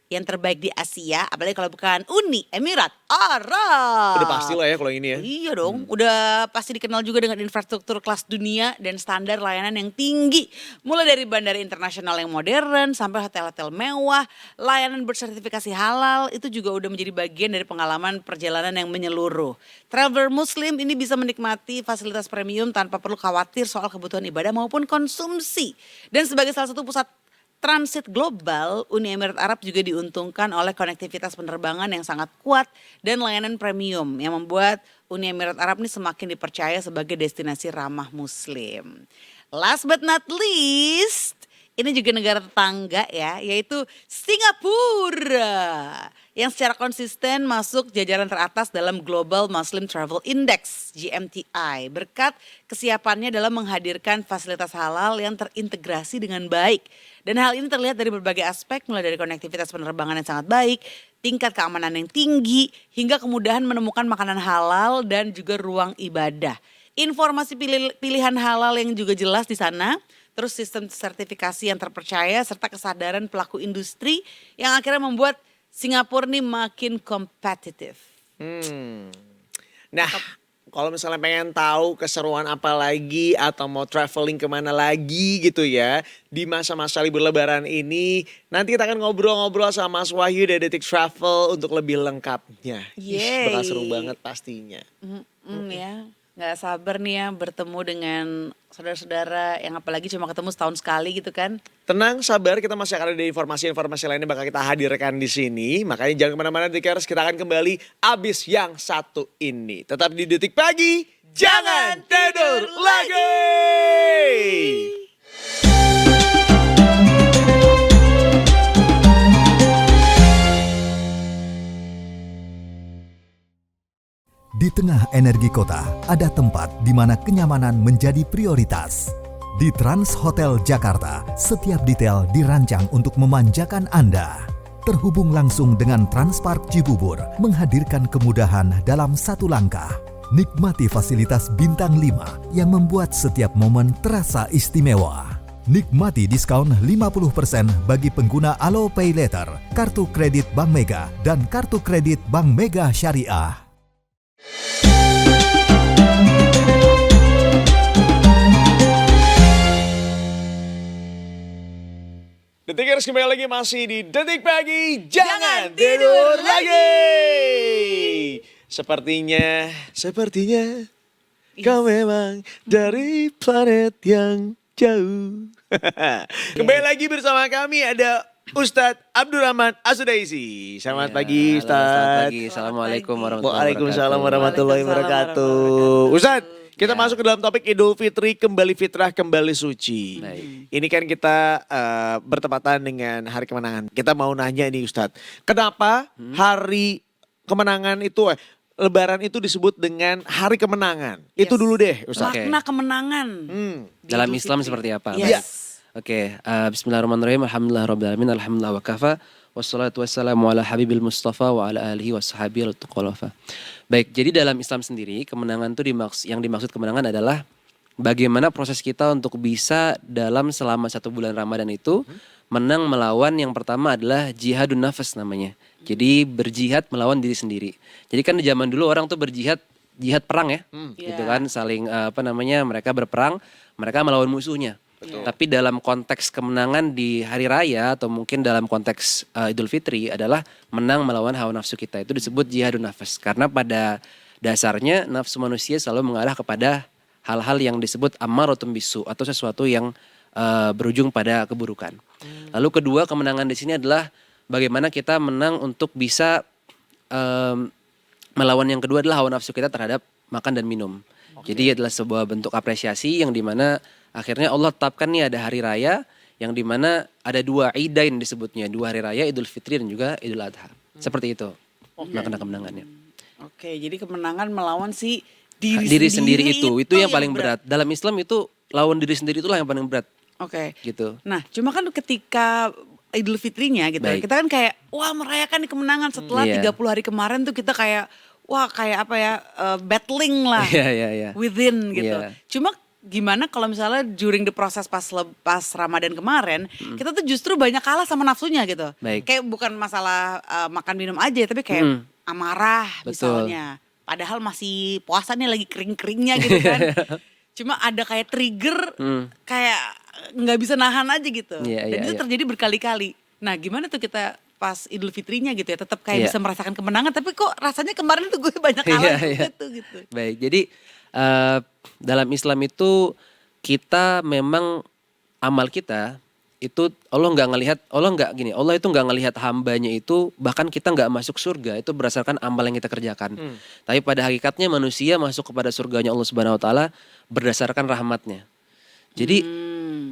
Yang terbaik di Asia, apalagi kalau bukan Uni Emirat Arab. Udah pasti lah ya kalau ini ya. Iya dong, udah pasti dikenal juga dengan infrastruktur kelas dunia dan standar layanan yang tinggi. Mulai dari bandara internasional yang modern sampai hotel-hotel mewah, layanan bersertifikasi halal itu juga udah menjadi bagian dari pengalaman perjalanan yang menyeluruh. Traveler muslim ini bisa menikmati fasilitas premium tanpa perlu khawatir soal kebutuhan ibadah maupun konsumsi. Dan sebagai salah satu pusat transit global, Uni Emirat Arab juga diuntungkan oleh konektivitas penerbangan yang sangat kuat dan layanan premium yang membuat Uni Emirat Arab ini semakin dipercaya sebagai destinasi ramah muslim. Last but not least, ini juga negara tetangga ya, yaitu Singapura yang secara konsisten masuk jajaran teratas dalam Global Muslim Travel Index GMTI berkat kesiapannya dalam menghadirkan fasilitas halal yang terintegrasi dengan baik. Dan hal ini terlihat dari berbagai aspek, mulai dari konektivitas penerbangan yang sangat baik, tingkat keamanan yang tinggi, hingga kemudahan menemukan makanan halal dan juga ruang ibadah. Informasi pilihan halal yang juga jelas di sana, terus sistem sertifikasi yang terpercaya, serta kesadaran pelaku industri yang akhirnya membuat Singapura nih makin kompetitif. Nah, kalau misalnya pengen tahu keseruan apa lagi atau mau traveling kemana lagi gitu ya di masa-masa libur lebaran ini, nanti kita akan ngobrol-ngobrol sama Mas Wahyu dari Detik Travel untuk lebih lengkapnya. Yeay. Bakal seru banget pastinya. Ya. nggak sabar nih ya bertemu dengan saudara-saudara yang apalagi cuma ketemu setahun sekali gitu kan. Tenang, sabar, kita masih akan ada informasi-informasi lainnya bakal kita hadirkan di sini. Makanya jangan kemana-mana Detikers, kita akan kembali abis yang satu ini. Tetap di Detik Pagi, jangan tidur lagi. Di tengah energi kota, ada tempat di mana kenyamanan menjadi prioritas. Di Trans Hotel Jakarta, setiap detail dirancang untuk memanjakan Anda. Terhubung langsung dengan Transpark Cibubur, menghadirkan kemudahan dalam satu langkah. Nikmati fasilitas bintang 5 yang membuat setiap momen terasa istimewa. Nikmati diskon 50% bagi pengguna Alo Pay Later, kartu kredit Bank Mega, dan kartu kredit Bank Mega Syariah. Detikers kembali lagi masih di Detik Pagi, jangan tidur lagi. Sepertinya kau memang dari planet yang jauh. Kembali lagi bersama kami ada Ustadz Abdurrahman As-Sudaisi. Selamat pagi Ustadz. Selamat pagi. Assalamualaikum warahmatullahi wabarakatuh. Waalaikumsalam warahmatullahi wabarakatuh. Ustadz, kita masuk ke dalam topik Idul Fitri, kembali fitrah, kembali suci. Ini kan kita bertepatan dengan hari kemenangan. Kita mau nanya nih Ustadz, kenapa hari kemenangan itu, Lebaran itu disebut dengan hari kemenangan? Itu dulu deh Ustadz. Makna kemenangan. Dalam Islam seperti apa? Yes. Oke, bismillahirrahmanirrahim. Alhamdulillahirabbil alhamdulillah wa kafa. Wassalatu wassalamu ala habibil mustafa wa ala alihi wa sahabihi al-tuqalafa. Baik, jadi dalam Islam sendiri kemenangan itu yang dimaksud kemenangan adalah bagaimana proses kita untuk bisa dalam selama 1 bulan Ramadan itu menang melawan, yang pertama adalah jihadun nafas namanya. Jadi berjihad melawan diri sendiri. Jadi kan di zaman dulu orang tuh berjihad, jihad perang ya. Gitu kan, saling mereka berperang, mereka melawan musuhnya. Tapi dalam konteks kemenangan di hari raya atau mungkin dalam konteks Idul Fitri adalah menang melawan hawa nafsu kita. Itu disebut jihadun nafas. Karena pada dasarnya nafsu manusia selalu mengarah kepada hal-hal yang disebut ammaratun bisu atau sesuatu yang berujung pada keburukan. Lalu kedua, kemenangan di sini adalah bagaimana kita menang untuk bisa melawan yang kedua adalah hawa nafsu kita terhadap makan dan minum. Jadi adalah sebuah bentuk apresiasi yang dimana akhirnya Allah tetapkan nih ada hari raya yang dimana ada 2 idain disebutnya. 2 hari raya, Idul Fitri dan juga Idul Adha. Seperti itu makna kemenangannya. Oke, jadi kemenangan melawan si diri sendiri itu yang paling berat. Dalam Islam itu lawan diri sendiri itulah yang paling berat. Oke. Gitu. Nah, cuma kan ketika Idul Fitrinya gitu, kita kan kayak wah merayakan kemenangan setelah 30 hari kemarin tuh kita kayak wah kayak apa ya, battling lah within gitu. Cuma gimana kalau misalnya during the process pas Ramadan kemarin, kita tuh justru banyak kalah sama nafsunya gitu. Kayak bukan masalah makan minum aja, tapi kayak amarah misalnya. Padahal masih puasa nih lagi kering-keringnya gitu kan. Cuma ada kayak trigger, kayak nggak bisa nahan aja gitu. Dan itu terjadi berkali-kali. Nah gimana tuh kita pas Idul Fitrinya gitu ya, tetap kayak bisa merasakan kemenangan, tapi kok rasanya kemarin tuh gue banyak kalah gitu. Baik, jadi dalam Islam itu kita memang amal kita itu Allah itu nggak ngelihat hambanya itu, bahkan kita nggak masuk surga itu berdasarkan amal yang kita kerjakan. Tapi pada hakikatnya manusia masuk kepada surganya Allah Subhanahu Wa Taala berdasarkan rahmatnya. Jadi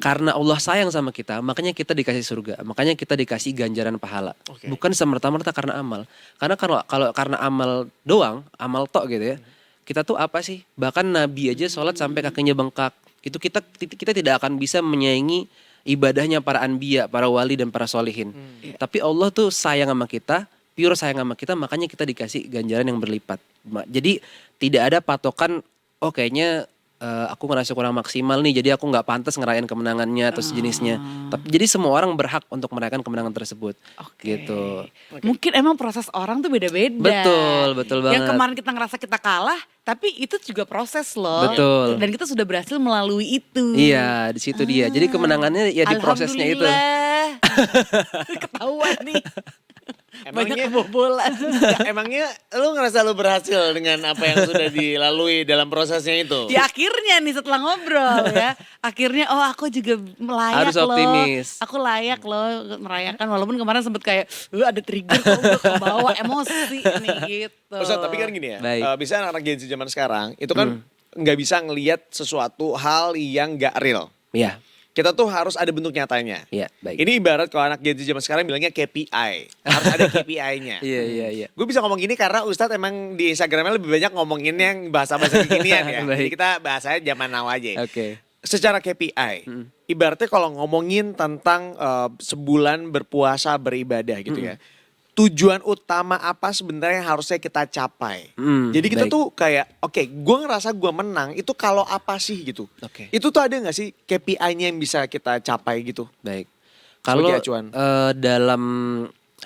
karena Allah sayang sama kita, makanya kita dikasih surga, makanya kita dikasih ganjaran pahala. Bukan semerta-merta karena amal. Karena kalau karena amal doang, amal tok gitu ya. Kita tuh apa sih? Bahkan Nabi aja sholat sampai kakinya bengkak. Itu kita tidak akan bisa menyaingi ibadahnya para anbiya, para wali dan para solihin. Tapi Allah tuh sayang sama kita, pure sayang sama kita, makanya kita dikasih ganjaran yang berlipat. Jadi tidak ada patokan, oh kayaknya aku ngerasa kurang maksimal nih, jadi aku nggak pantas ngerayain kemenangannya atau sejenisnya. Jadi semua orang berhak untuk merayakan kemenangan tersebut. Gitu. Mungkin emang proses orang tuh beda-beda. Betul banget. Yang kemarin kita ngerasa kita kalah, tapi itu juga proses loh. Betul. Dan kita sudah berhasil melalui itu. Iya, di situ dia. Jadi kemenangannya ya di prosesnya itu. Ketahuan nih. Banyak kebobolan. Emangnya lu ngerasa lu berhasil dengan apa yang sudah dilalui dalam prosesnya itu? Ya akhirnya nih setelah ngobrol ya. Akhirnya aku juga layak Harus optimis. Aku layak loh merayakan walaupun kemarin sempet kayak ada trigger kok gue kebawa emosi nih gitu. Ustaz, tapi kan gini ya, Baik. bisa anak-anak Gen Z zaman sekarang itu kan nggak bisa ngelihat sesuatu hal yang nggak real. Iya, Kita tuh harus ada bentuk nyatanya. iya, baik. Ini ibarat kalau anak Gen Z zaman sekarang bilangnya KPI. Harus ada KPI-nya. Iya. Gue bisa ngomong gini karena Ustadz emang di Instagramnya lebih banyak ngomongin yang bahasa-bahasa kekinian ya. Jadi Baik. kita bahasanya zaman now aja. Oke. Secara KPI, ibaratnya kalau ngomongin tentang sebulan berpuasa beribadah gitu ya. Tujuan utama apa sebenarnya yang harusnya kita capai. Jadi kita baik. tuh kayak, oke, gue ngerasa gue menang itu kalau apa sih gitu. Oke. Itu tuh ada gak sih KPI-nya yang bisa kita capai gitu? Baik. Kalau Sebagai acuan. dalam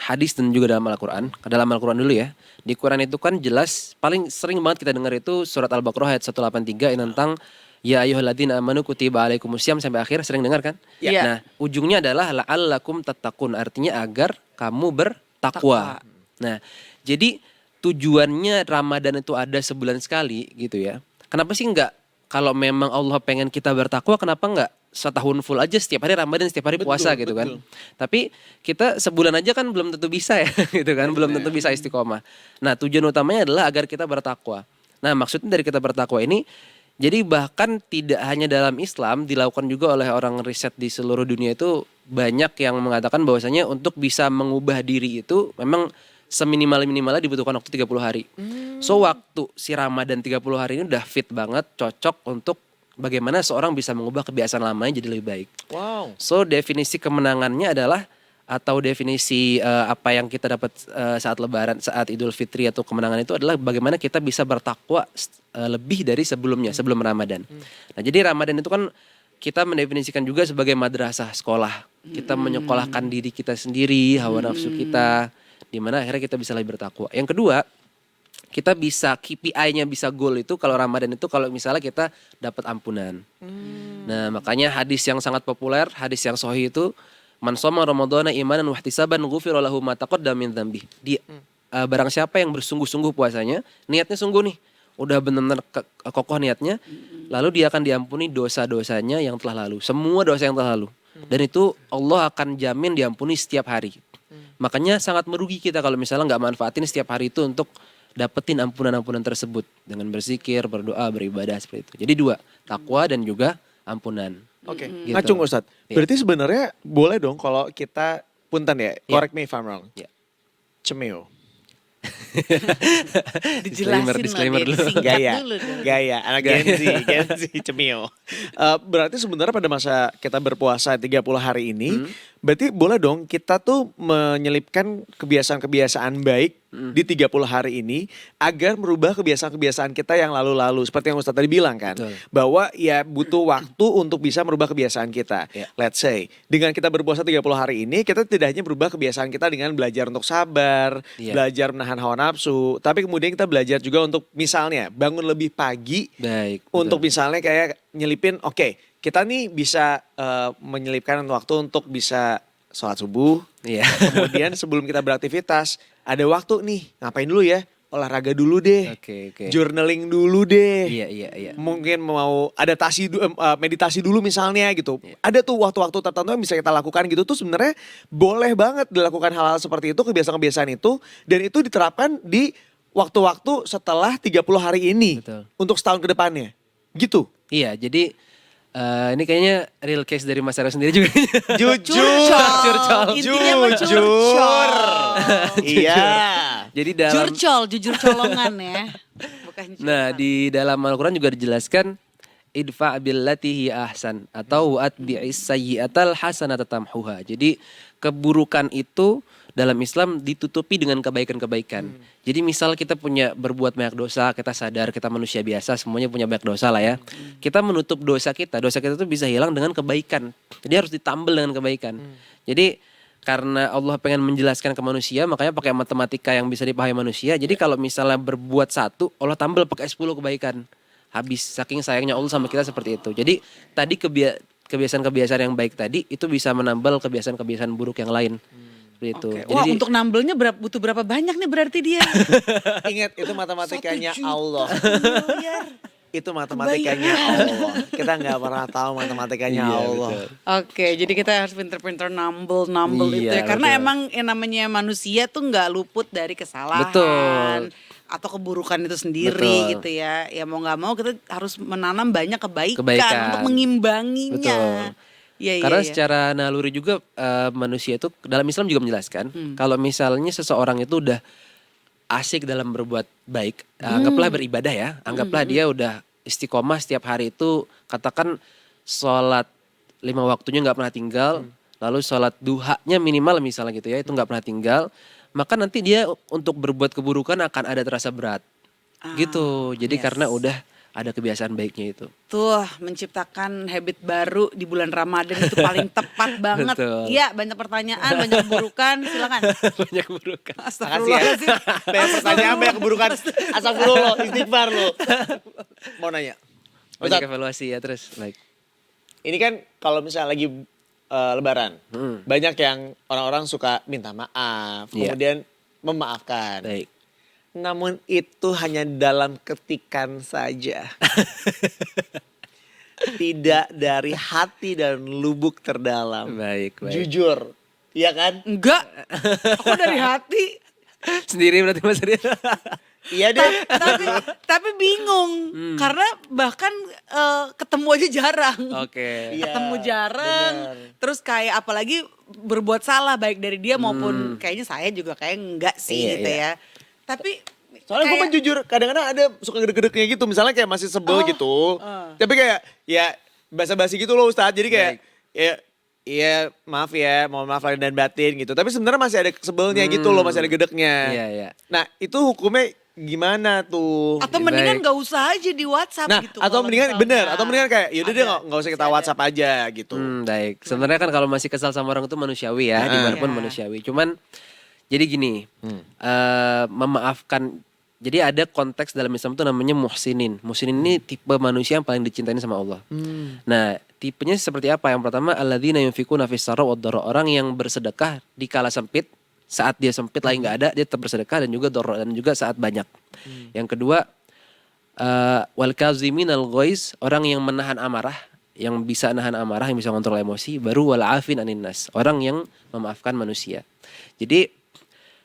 hadis dan juga dalam Al-Quran, ke dalam Al-Quran dulu ya. Di Quran itu kan jelas, paling sering banget kita dengar itu surat Al-Baqarah ayat 183 yang tentang ya ayyuhalladzina amanu kutiba alaikumusiyam sampai akhir, sering dengar kan? Iya. Nah, ujungnya adalah la'allakum tattaqun, artinya agar kamu bertakwa. Nah, jadi tujuannya Ramadan itu ada sebulan sekali gitu ya. Kenapa sih enggak, kalau memang Allah pengen kita bertakwa, kenapa enggak setahun full aja setiap hari Ramadan, setiap hari puasa gitu kan. Tapi kita sebulan aja kan belum tentu bisa ya gitu kan, belum tentu bisa istiqomah. Nah, tujuan utamanya adalah agar kita bertakwa. Nah, maksudnya dari kita bertakwa ini, jadi bahkan tidak hanya dalam Islam, dilakukan juga oleh orang riset di seluruh dunia itu banyak yang mengatakan bahwasanya untuk bisa mengubah diri itu memang seminimal-minimalnya dibutuhkan waktu 30 hari. So waktu si Ramadan 30 hari ini udah fit banget, cocok untuk bagaimana seorang bisa mengubah kebiasaan lamanya jadi lebih baik. Wow. So definisi kemenangannya adalah, atau definisi apa yang kita dapat saat Lebaran, saat Idul Fitri atau kemenangan itu adalah bagaimana kita bisa bertakwa lebih dari sebelumnya, sebelum Ramadan. Nah, jadi Ramadan itu kan kita mendefinisikan juga sebagai madrasah sekolah. Kita menyekolahkan diri kita sendiri, hawa nafsu kita, di mana akhirnya kita bisa lebih bertakwa. Yang kedua, kita bisa KPI-nya bisa goal itu kalau Ramadan itu kalau misalnya kita dapat ampunan. Nah, makanya hadis yang sangat populer, hadis yang sahih itu, man shoma ramadhana imanan wa ihtisaban ghufira lahu ma taqaddama min dzambi. Barang siapa yang bersungguh-sungguh puasanya, niatnya sungguh nih, udah benar-benar kokoh niatnya, lalu dia akan diampuni dosa-dosanya yang telah lalu, semua dosa yang telah lalu. Dan itu Allah akan jamin diampuni setiap hari. Makanya sangat merugi kita kalau misalnya nggak manfaatin setiap hari itu untuk dapetin ampunan-ampunan tersebut dengan berzikir, berdoa, beribadah seperti itu. Jadi dua, takwa dan juga ampunan. Oke, Gitu. ngacung Ustadz. Iya. Berarti sebenarnya boleh dong kalau kita punten ya, correct me if I'm wrong. Iya. Cemeo. Dijelasin disclaimer loh, dulu. disingkat Gaya, dulu dong. gaya, anak Gen Z, cemeo. Berarti sebenarnya pada masa kita berpuasa 30 hari ini, berarti boleh dong kita tuh menyelipkan kebiasaan-kebiasaan baik di 30 hari ini agar merubah kebiasaan-kebiasaan kita yang lalu-lalu. Seperti yang Ustadz tadi bilang kan, Betul. bahwa ya butuh waktu untuk bisa merubah kebiasaan kita. Ya. Let's say, dengan kita berpuasa 30 hari ini, kita tidak hanya berubah kebiasaan kita dengan belajar untuk sabar, Iya. belajar menahan hawa nafsu, tapi kemudian kita belajar juga untuk misalnya bangun lebih pagi Baik. untuk betul. misalnya kayak nyelipin, oke, kita nih bisa menyelipkan waktu untuk bisa sholat subuh, Iya. kemudian sebelum kita beraktivitas, ada waktu nih, ngapain dulu ya? Olahraga dulu deh, Oke. journaling dulu deh. Iya. Mungkin mau meditasi dulu misalnya gitu. Ada tuh waktu-waktu tertentu yang bisa kita lakukan gitu tuh sebenarnya boleh banget dilakukan hal-hal seperti itu, kebiasaan-kebiasaan itu, dan itu diterapkan di waktu-waktu setelah 30 hari ini. Betul. Untuk setahun ke depannya. Gitu. Iya, jadi ini kayaknya real case dari Mas Aryo sendiri juga. Jujur. Intinya mah curcol. Iya. Jadi dalam Curcol, jujur colongan ya. Bukan curcol. Nah, di dalam Al-Qur'an juga dijelaskan idfa billati hi ahsan atau atbi'is sayyi'atal hasanata tamhuha. Jadi keburukan itu dalam Islam ditutupi dengan kebaikan-kebaikan. Jadi misal kita punya berbuat banyak dosa, kita sadar kita manusia biasa, semuanya punya banyak dosa lah ya. Kita menutup dosa kita itu bisa hilang dengan kebaikan. Jadi harus ditambal dengan kebaikan. Jadi karena Allah pengen menjelaskan ke manusia, makanya pakai matematika yang bisa dipahami manusia. Jadi kalau misalnya berbuat satu, Allah tambal pakai 10 kebaikan. Habis, saking sayangnya Allah sama kita seperti itu. Jadi tadi kebiasaan-kebiasaan yang baik tadi itu bisa menambal kebiasaan-kebiasaan buruk yang lain. Seperti itu. Oke. Wah, untuk nambelnya butuh berapa banyak nih berarti dia? Ingat itu matematikanya 1 juta Allah. miliar. Itu matematikanya Allah. Kita nggak pernah tahu matematikanya Iya, Allah. betul. Oke, jadi kita harus pinter-pinter nambel itu Iya, ya. Karena betul. emang yang namanya manusia tuh nggak luput dari kesalahan. Betul. Atau keburukan itu sendiri Betul. gitu ya. Ya mau nggak mau kita harus menanam banyak kebaikan. Kebaikan. Untuk mengimbanginya. Betul. Iya, Karena iya. secara naluri juga manusia itu dalam Islam juga menjelaskan kalau misalnya seseorang itu udah asik dalam berbuat baik, anggaplah beribadah ya, anggaplah dia udah istiqomah setiap hari itu, katakan sholat 5 waktunya nggak pernah tinggal, lalu sholat duhanya minimal misalnya gitu ya, itu nggak pernah tinggal, maka nanti dia untuk berbuat keburukan akan ada terasa berat, gitu. Jadi yes. karena udah ada kebiasaan baiknya itu. Tuh menciptakan habit baru di bulan Ramadan itu paling tepat banget. Betul. Iya, banyak pertanyaan, banyak keburukan, silakan. Banyak keburukan. Makasih ya. Astagfirullahaladzim. Banyak pertanyaan, banyak keburukan. Astagfirullah, istighfar lo. Mau nanya. Banyak Ustadz, evaluasi ya terus. Baik. ini kan kalau misalnya lagi Lebaran, banyak yang orang-orang suka minta maaf, Iya. kemudian memaafkan. Baik. Namun itu hanya dalam ketikan saja. Tidak dari hati dan lubuk terdalam. Baik, baik. Jujur, iya kan? Enggak, aku dari hati. Sendiri berarti Mas Rian. Iya deh. Tapi bingung karena bahkan ketemu aja jarang. Oke. Iya, Ketemu jarang. bener. Terus kayak apalagi berbuat salah baik dari dia maupun kayaknya saya juga kayak enggak sih Iya, gitu iya. ya. Tapi Soalnya gue mah jujur, kadang-kadang ada suka gede-gedeknya gitu. Misalnya kayak masih sebel gitu. Tapi kayak ya basa-basi gitu loh Ustadz. Jadi kayak ya maaf ya, mohon maaf lahir dan batin gitu. Tapi sebenarnya masih ada sebelnya gitu loh, masih ada gedeknya. Iya, iya. Nah itu hukumnya gimana tuh? atau mendingan Baik. gak usah aja di WhatsApp Nah gitu. atau kalau mendingan misalnya bener, atau mendingan kayak yaudah deh ada. nggak usah kita WhatsApp aja gitu. Baik. Sebenarnya kan kalau masih kesal sama orang itu manusiawi ya, dimanapun Iya. manusiawi. Cuman jadi gini, memaafkan. Jadi ada konteks dalam Islam itu namanya muhsinin. Muhsinin ini tipe manusia yang paling dicintai sama Allah. Nah, tipenya seperti apa? Yang pertama, alladzina yunfikuna fis sarra wad dharra, orang yang bersedekah di kala sempit, saat dia sempit lagi nggak ada, dia tetap bersedekah, dan juga dharra, dan juga saat banyak. Yang kedua, wal kaziminal ghaiz, orang yang menahan amarah, yang bisa nahan amarah, yang bisa kontrol emosi. Baru wal afin anin nas, orang yang memaafkan manusia. Jadi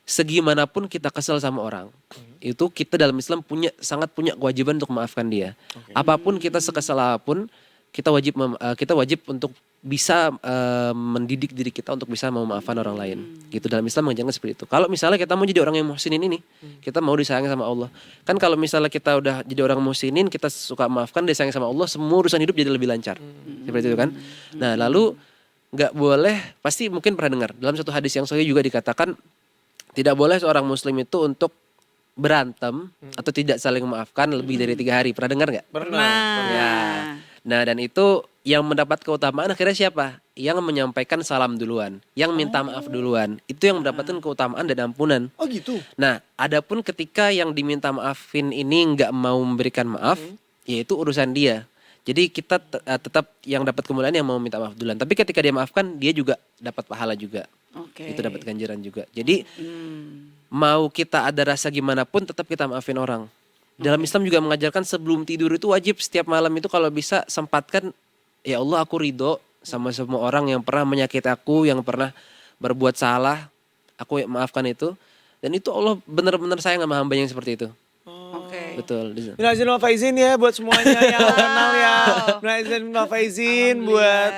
segimanapun kita kesel sama orang, itu kita dalam Islam sangat punya kewajiban untuk memaafkan dia. Apapun kita sekesal apapun, kita wajib untuk bisa mendidik diri kita untuk bisa memaafkan orang lain. Gitu dalam Islam mengajarkan seperti itu. Kalau misalnya kita mau jadi orang yang muhsinin ini, kita mau disayangi sama Allah. Kan kalau misalnya kita udah jadi orang muhsinin, kita suka maafkan, disayang sama Allah, semua urusan hidup jadi lebih lancar. Seperti itu kan. Nah, lalu nggak boleh, pasti mungkin pernah dengar dalam satu hadis yang sahih juga dikatakan tidak boleh seorang muslim itu untuk berantem atau tidak saling memaafkan lebih dari 3 hari. Pernah dengar nggak? Nah, Ya. Nah, dan itu yang mendapat keutamaan akhirnya siapa? Yang menyampaikan salam duluan, yang minta maaf duluan. Itu yang mendapatkan keutamaan dan ampunan. Oh gitu. Nah, adapun ketika yang diminta maafin ini nggak mau memberikan maaf, ya itu urusan dia. Jadi kita tetap yang dapat kemuliaan yang mau minta maaf duluan. Tapi ketika dia maafkan, dia juga dapat pahala juga. oke. Itu dapat ganjaran juga. Jadi mau kita ada rasa gimana pun tetap kita maafin orang. Dalam Islam juga mengajarkan sebelum tidur itu wajib setiap malam itu kalau bisa sempatkan, ya Allah aku ridho sama semua orang yang pernah menyakiti aku, yang pernah berbuat salah, aku maafkan itu. Dan itu Allah benar-benar sayang sama hamba yang seperti itu. Oke. Betul. Minal izin wal faizin ya buat semuanya yang kenal ya. Minal izin wal faizin buat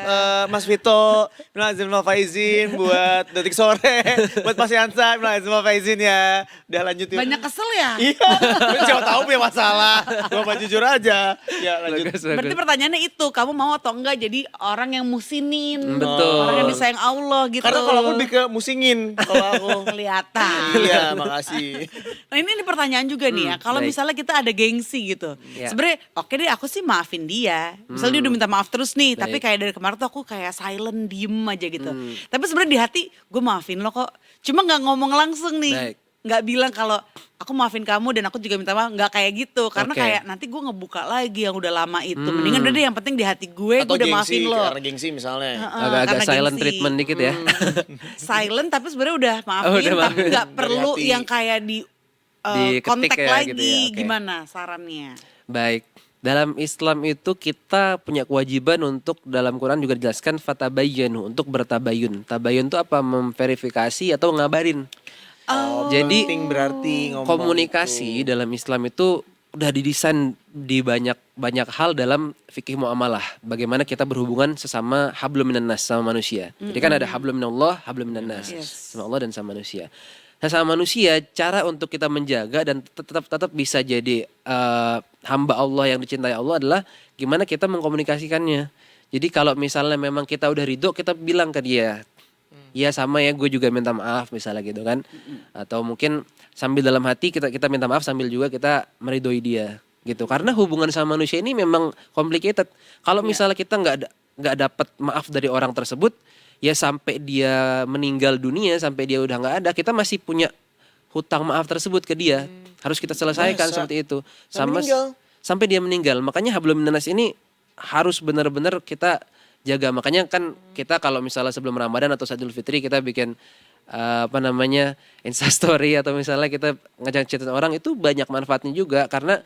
Mas Vito. Minal izin wal faizin buat Detik Sore. Buat Mas Yansa. Minal izin wal faizin ya. Udah lanjut yuk. Banyak kesel ya? Iya. Siapa tahu punya masalah. Gua mah jujur aja. Ya lanjut. Berarti pertanyaannya itu, kamu mau atau enggak jadi orang yang musinin? Betul. Orang yang disayang Allah gitu. Karena kalau aku lebih ke musingin. Kalau aku. kelihatan. Iya makasih. Nah ini pertanyaan juga nih ya, kalau baik. misalnya kita ada gengsi gitu. Ya. Sebenarnya oke deh aku sih maafin dia. Misalnya dia udah minta maaf terus nih, tapi Baik. kayak dari kemarin tuh aku kayak diem aja gitu. Tapi sebenarnya di hati gue maafin lo kok. Cuma nggak ngomong langsung nih. Baik. nggak bilang kalau aku maafin kamu dan aku juga minta maaf, nggak kayak gitu. Karena Oke. kayak nanti gue ngebuka lagi yang udah lama itu. Mendingan udah deh yang penting di hati gue Atau udah gengsi, maafin lo. karena gengsi misalnya. Agak-agak karena silent gengsi. treatment dikit ya. Silent tapi sebenarnya udah maafin, Oh, udah tapi maafin. nggak perlu hati. yang kayak di Diketik kontak ya, lagi. gitu ya, oke. Gimana sarannya? Baik. Dalam Islam itu kita punya kewajiban untuk dalam Quran juga dijelaskan fatabayyanu, untuk bertabayun. Tabayun itu apa? Memverifikasi atau ngabarin. Jadi Penting berarti ngomong komunikasi dalam Islam itu udah didesain di banyak hal dalam fikih muamalah. Bagaimana kita berhubungan sesama hablum minan nas, sama manusia. Jadi kan ada hablum minallah, hablum minan nas. Yes. Sama Allah dan sama manusia. Nah, sama manusia cara untuk kita menjaga dan tetap bisa jadi hamba Allah yang dicintai Allah adalah gimana kita mengkomunikasikannya. Jadi kalau misalnya memang kita udah ridho, kita bilang ke dia, ya sama ya, gue juga minta maaf misalnya gitu kan. Atau mungkin sambil dalam hati kita minta maaf sambil juga kita meridhoi dia gitu. Karena hubungan sama manusia ini memang complicated. Kalau misalnya kita nggak dapat maaf dari orang tersebut, ya sampai dia meninggal dunia, sampai dia udah nggak ada, kita masih punya hutang maaf tersebut ke dia. Harus kita selesaikan seperti itu. Sampai dia meninggal. Makanya hablum minan nas ini harus benar-benar kita jaga. Makanya kan kita kalau misalnya sebelum Ramadan atau Idul Fitri kita bikin Instastory atau misalnya kita ngajak cerita orang, itu banyak manfaatnya juga karena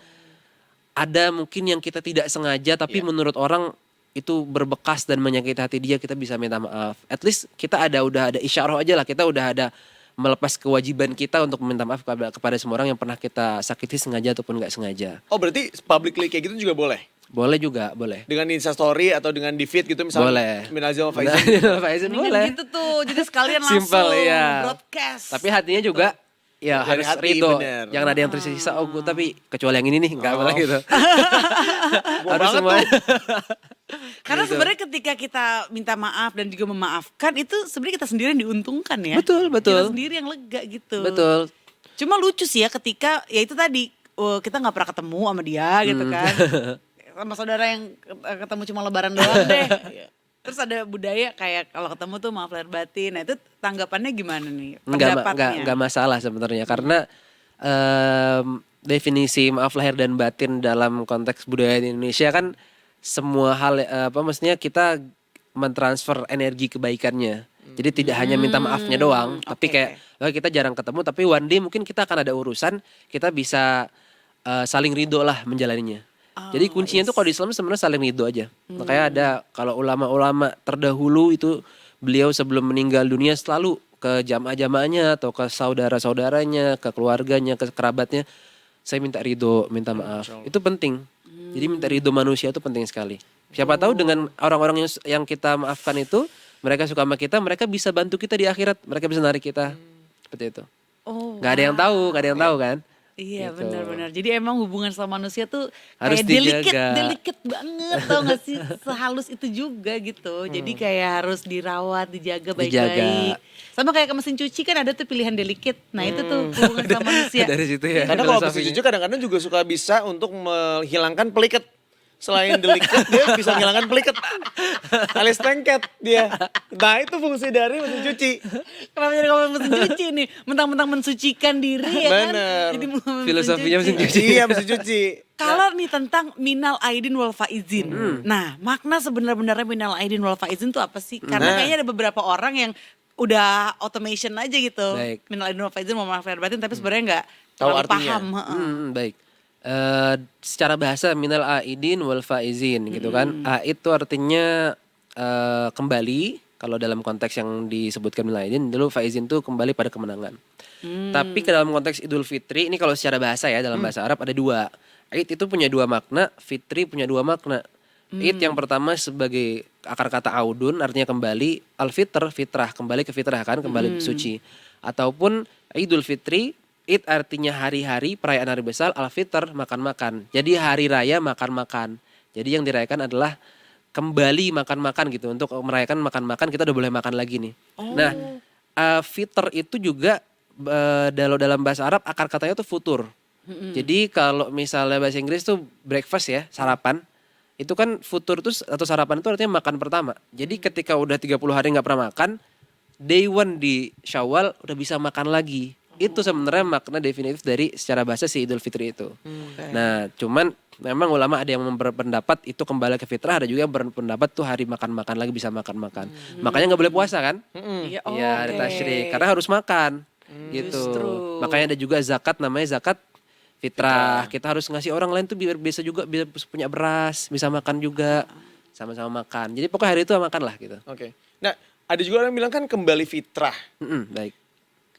ada mungkin yang kita tidak sengaja tapi menurut orang itu berbekas dan menyakiti hati dia, kita bisa minta maaf. At least kita udah ada isyarah aja lah, kita udah ada melepas kewajiban kita untuk meminta maaf kepada semua orang yang pernah kita sakiti sengaja ataupun nggak sengaja. Oh berarti publicly kayak gitu juga boleh? Boleh juga, boleh. Dengan Instastory atau dengan di feed gitu misalnya? Boleh. Minazil Faizin. Faizin Mendingan boleh. gitu tuh, jadi sekalian langsung Simple, iya. broadcast. Tapi hatinya juga ya Dari harus hati, ridho. bener. Jangan ada yang tersisa, oh gue tapi kecuali yang ini nih, enggak boleh gitu. Gua Harus banget semua. Karena Gitu. sebenarnya ketika kita minta maaf dan juga memaafkan itu sebenarnya kita sendiri yang diuntungkan ya. Betul. Kita sendiri yang lega gitu. Betul. Cuma lucu sih ya ketika ya itu tadi kita nggak pernah ketemu sama dia gitu kan. Sama saudara yang ketemu cuma lebaran doang deh. Terus ada budaya kayak kalau ketemu tuh maaf lahir batin. Nah itu tanggapannya gimana nih? Pendapatnya? Enggak masalah sebenarnya karena definisi maaf lahir dan batin dalam konteks budaya di Indonesia kan semua hal maksudnya kita mentransfer energi kebaikannya. Jadi tidak hanya minta maafnya doang, tapi kayak kita jarang ketemu tapi one day mungkin kita akan ada urusan, kita bisa saling ridho lah menjalaninya. Jadi kuncinya tuh kalau di Islam sebenarnya saling ridho aja. Makanya ada kalau ulama-ulama terdahulu itu beliau sebelum meninggal dunia selalu ke jamaah-jamaahnya atau ke saudara-saudaranya, ke keluarganya, ke kerabatnya, saya minta ridho, minta maaf. Itu penting. Jadi minta ridho manusia itu penting sekali. Siapa tahu dengan orang-orang yang kita maafkan itu, mereka suka sama kita, mereka bisa bantu kita di akhirat, mereka bisa narik kita. Seperti itu. Oh, Gak ada yang tahu kan? Iya Gitu. benar-benar. Jadi emang hubungan sama manusia tuh Harus kayak dijaga. delicate banget tau gak sih? Sehalus itu juga gitu. Jadi kayak harus dirawat, dijaga baik-baik. Sama kayak ke mesin cuci kan ada tuh pilihan delicate. Nah itu tuh hubungan sama manusia. Dari situ ya. Karena kalau filosofinya. mesin cuci kadang-kadang juga suka bisa untuk menghilangkan pelikat. Selain delicate dia bisa menghilangkan pelikat. Alias lengket dia. Nah itu fungsi dari mesin cuci. Kenapa jadi ngomong mesin cuci nih? Mentang-mentang mensucikan diri ya kan? Bener. Jadi ngomong Filosofinya mesin cuci. Iya mesin cuci. Kalau nih tentang minal aidin wal faizin. Nah, makna sebenarnya minal aidin wal faizin itu apa sih? Karena kayaknya ada beberapa orang yang udah automation aja gitu. Baik. Minal aidin wal faizin mau maaf lahir batin tapi sebenarnya nggak Tahu terlalu artinya. paham. Heeh. Baik. Secara bahasa minal aidin wal faizin gitu kan. Aid itu artinya kembali, kalau dalam konteks yang disebutkan minal aidin dulu faizin itu kembali pada kemenangan. Tapi ke dalam konteks Idul Fitri ini kalau secara bahasa ya, dalam bahasa Arab ada dua. Aid itu punya dua makna, fitri punya dua makna. Aid yang pertama sebagai akar kata audun artinya kembali, al-fitr fitrah, kembali ke fitrah kan, kembali suci. Ataupun Idul Fitri, Id artinya hari-hari, perayaan hari besar, al-fitr makan-makan. Jadi hari raya makan-makan. Jadi yang dirayakan adalah kembali makan-makan gitu. Untuk merayakan makan-makan kita udah boleh makan lagi nih. Nah, fitr itu juga dalam bahasa Arab akar katanya tuh futur. Jadi kalau misalnya bahasa Inggris tuh breakfast ya, sarapan. Itu kan futur tuh atau sarapan itu artinya makan pertama. Jadi ketika udah 30 hari nggak pernah makan, day one di Syawal udah bisa makan lagi. Itu sebenarnya makna definitif dari secara bahasa si Idul Fitri itu. Nah, cuman memang ulama ada yang berpendapat itu kembali ke fitrah, ada juga yang berpendapat tuh hari makan-makan lagi bisa makan-makan. Makanya nggak boleh puasa kan? Iya, Iya, ada tasyrik karena harus makan. Gitu. Justru. Makanya ada juga zakat namanya zakat fitrah. Kita harus ngasih orang lain tuh biar bisa juga bisa punya beras, bisa makan juga. Sama-sama makan. Jadi pokoknya hari itu makan lah gitu. Oke. Nah, ada juga orang bilang kan kembali fitrah. Baik.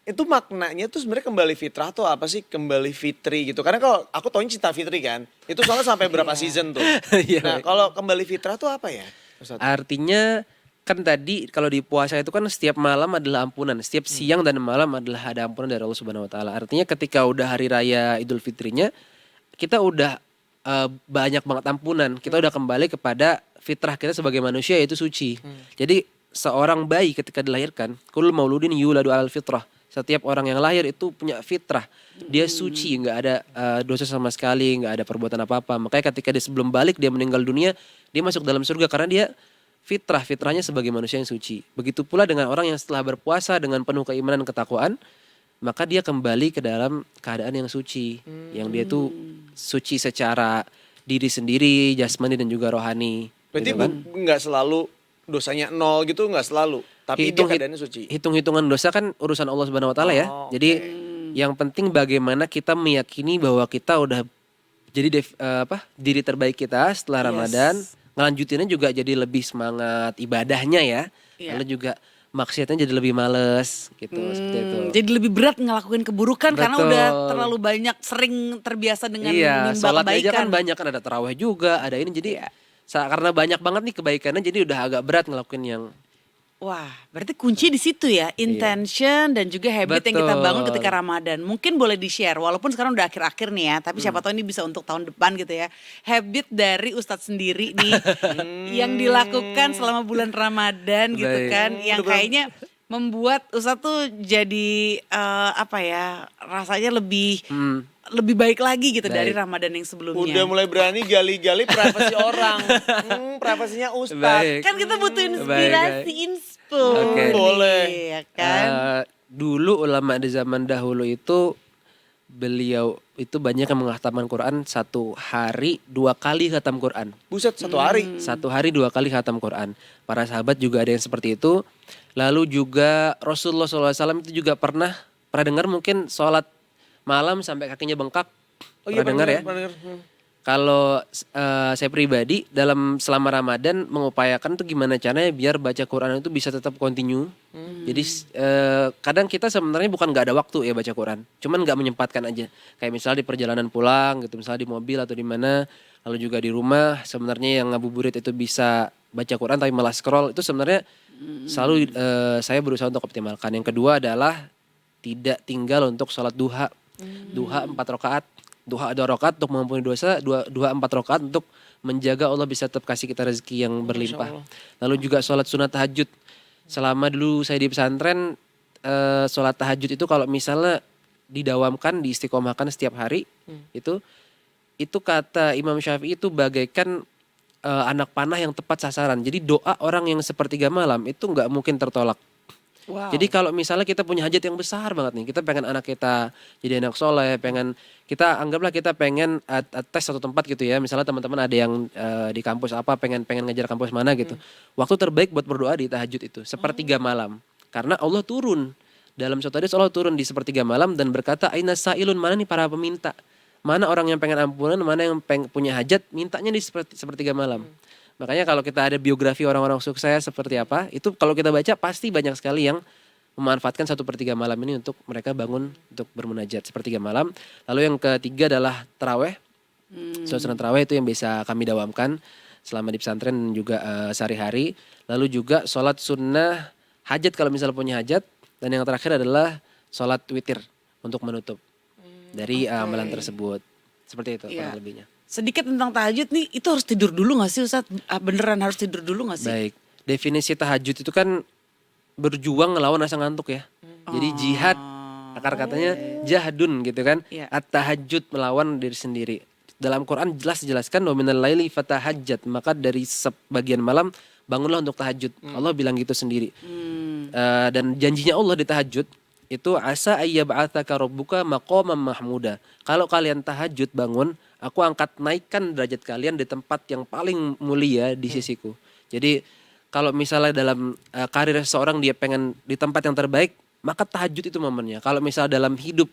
Itu maknanya tuh sebenarnya kembali fitrah tuh apa sih, kembali fitri gitu? Karena kalau aku taunya Cinta Fitri kan, itu soalnya sampai berapa season tuh. Iya, Nah, baik. kalau kembali fitrah tuh apa ya, Ustaz? Artinya kan tadi kalau di puasa itu kan setiap malam adalah ampunan, setiap siang dan malam adalah ada ampunan dari Allah Subhanahu wa taala. Artinya ketika udah hari raya Idul Fitrinya, kita udah banyak banget ampunan. Kita udah kembali kepada fitrah kita sebagai manusia yaitu suci. Jadi seorang bayi ketika dilahirkan, kullu mauludin yuladu alal fitrah. Setiap orang yang lahir itu punya fitrah. Dia suci, nggak ada dosa sama sekali, nggak ada perbuatan apa-apa. Makanya ketika dia sebelum balik dia meninggal dunia, dia masuk dalam surga karena dia fitrahnya sebagai manusia yang suci. Begitu pula dengan orang yang setelah berpuasa dengan penuh keimanan dan ketakwaan, maka dia kembali ke dalam keadaan yang suci, yang dia tuh suci secara diri sendiri, jasmani dan juga rohani. Berarti gitu kan? nggak selalu dosanya 0 gitu, nggak selalu. Tapi dia keadaannya suci. Hitung-hitungan dosa kan urusan Allah Subhanahu wa taala ya. Oh, Jadi yang penting bagaimana kita meyakini bahwa kita udah jadi diri terbaik kita setelah Ramadan. Ngelanjutinnya juga jadi lebih semangat ibadahnya ya. Iya. Lalu juga maksiatnya jadi lebih males gitu seperti itu. Jadi lebih berat ngelakuin keburukan karena Betul. udah terlalu banyak sering terbiasa dengan Iya, menimba sholat aja kebaikan. kan banyak kan, ada tarawih juga, ada ini jadi karena banyak banget nih kebaikannya jadi udah agak berat ngelakuin yang Wah, berarti kunci di situ ya, intention dan juga habit yang kita bangun Betul. ketika Ramadan. Mungkin boleh di-share, walaupun sekarang udah akhir-akhir nih ya, tapi siapa tahu ini bisa untuk tahun depan gitu ya. Habit dari Ustadz sendiri nih, yang dilakukan selama bulan Ramadan gitu Baik. kan, yang kayaknya membuat Ustadz tuh jadi rasanya lebih baik lagi gitu dari Ramadan yang sebelumnya. Udah mulai berani gali-gali privasi orang. Privasinya Ustadz. Baik. Kan kita butuh Baik, inspirasi, inspo. Oke. Boleh. Ya kan? Dulu ulama di zaman dahulu itu beliau itu banyak yang menghatamkan Quran 1 hari 2 kali khatam Quran. Buset, 1 hari. 1 hari 2 kali khatam Quran. Para sahabat juga ada yang seperti itu. Lalu juga Rasulullah SAW itu juga pernah dengar mungkin sholat malam sampai kakinya bengkak. Pernah dengar ya? Pernah dengar. Kalau saya pribadi selama Ramadan mengupayakan tuh gimana caranya biar baca Quran itu bisa tetap continue. Jadi kadang kita sebenarnya bukan nggak ada waktu ya baca Quran, cuman nggak menyempatkan aja. Kayak misalnya di perjalanan pulang gitu, misalnya di mobil atau di mana, lalu juga di rumah sebenarnya yang ngabuburit itu bisa baca Quran tapi malah scroll itu sebenarnya selalu saya berusaha untuk optimalkan. Yang kedua adalah tidak tinggal untuk sholat duha, duha 4 rakaat. Duha 2 rakaat untuk mengampuni dosa, duha 4 rakaat untuk menjaga Allah bisa tetap kasih kita rezeki yang berlimpah. Lalu juga sholat sunat tahajud. Selama dulu saya di pesantren, sholat tahajud itu kalau misalnya didawamkan, diistiqomahkan setiap hari, itu kata Imam Syafi'i itu bagaikan anak panah yang tepat sasaran. Jadi doa orang yang sepertiga malam itu nggak mungkin tertolak. Wow. Jadi kalau misalnya kita punya hajat yang besar banget nih, kita pengen anak kita jadi anak soleh, anggaplah kita pengen tes satu tempat gitu ya, misalnya teman-teman ada yang di kampus apa, pengen ngejar kampus mana gitu. Waktu terbaik buat berdoa di tahajud itu, sepertiga malam. Karena Allah turun, dalam suatu hadis Allah turun di sepertiga malam dan berkata, Aina sa'ilun, mana nih para peminta? Mana orang yang pengen ampunan, mana yang punya hajat, mintanya di sepertiga malam. Makanya kalau kita ada biografi orang-orang sukses seperti apa, itu kalau kita baca pasti banyak sekali yang memanfaatkan 1/3 malam ini untuk mereka bangun untuk bermunajat 1/3 malam. Lalu yang ketiga adalah taraweh. Sholat taraweh itu yang bisa kami dawamkan selama di pesantren dan juga sehari-hari. Lalu juga sholat sunnah hajat kalau misalnya punya hajat. Dan yang terakhir adalah sholat witir untuk menutup dari amalan tersebut. Seperti itu kurang lebihnya. Sedikit tentang tahajud nih, itu harus tidur dulu gak sih Ustadz? Beneran harus tidur dulu gak sih? Baik, definisi tahajud itu kan berjuang ngelawan rasa ngantuk ya. Jadi jihad, akar katanya jahadun gitu kan. Iya. At-tahajud melawan diri sendiri. Dalam Quran jelas dijelaskan wa minal laili fatahajjat, maka dari sebagian malam bangunlah untuk tahajud. Allah bilang gitu sendiri. Dan janjinya Allah di tahajud itu asa ayyab'atsaka rabbuka maqaman mahmuda. Kalau kalian tahajud bangun, aku angkat naikkan derajat kalian di tempat yang paling mulia di sisiku. Jadi kalau misalnya dalam karir seseorang dia pengen di tempat yang terbaik, maka tahajud itu momennya. Kalau misalnya dalam hidup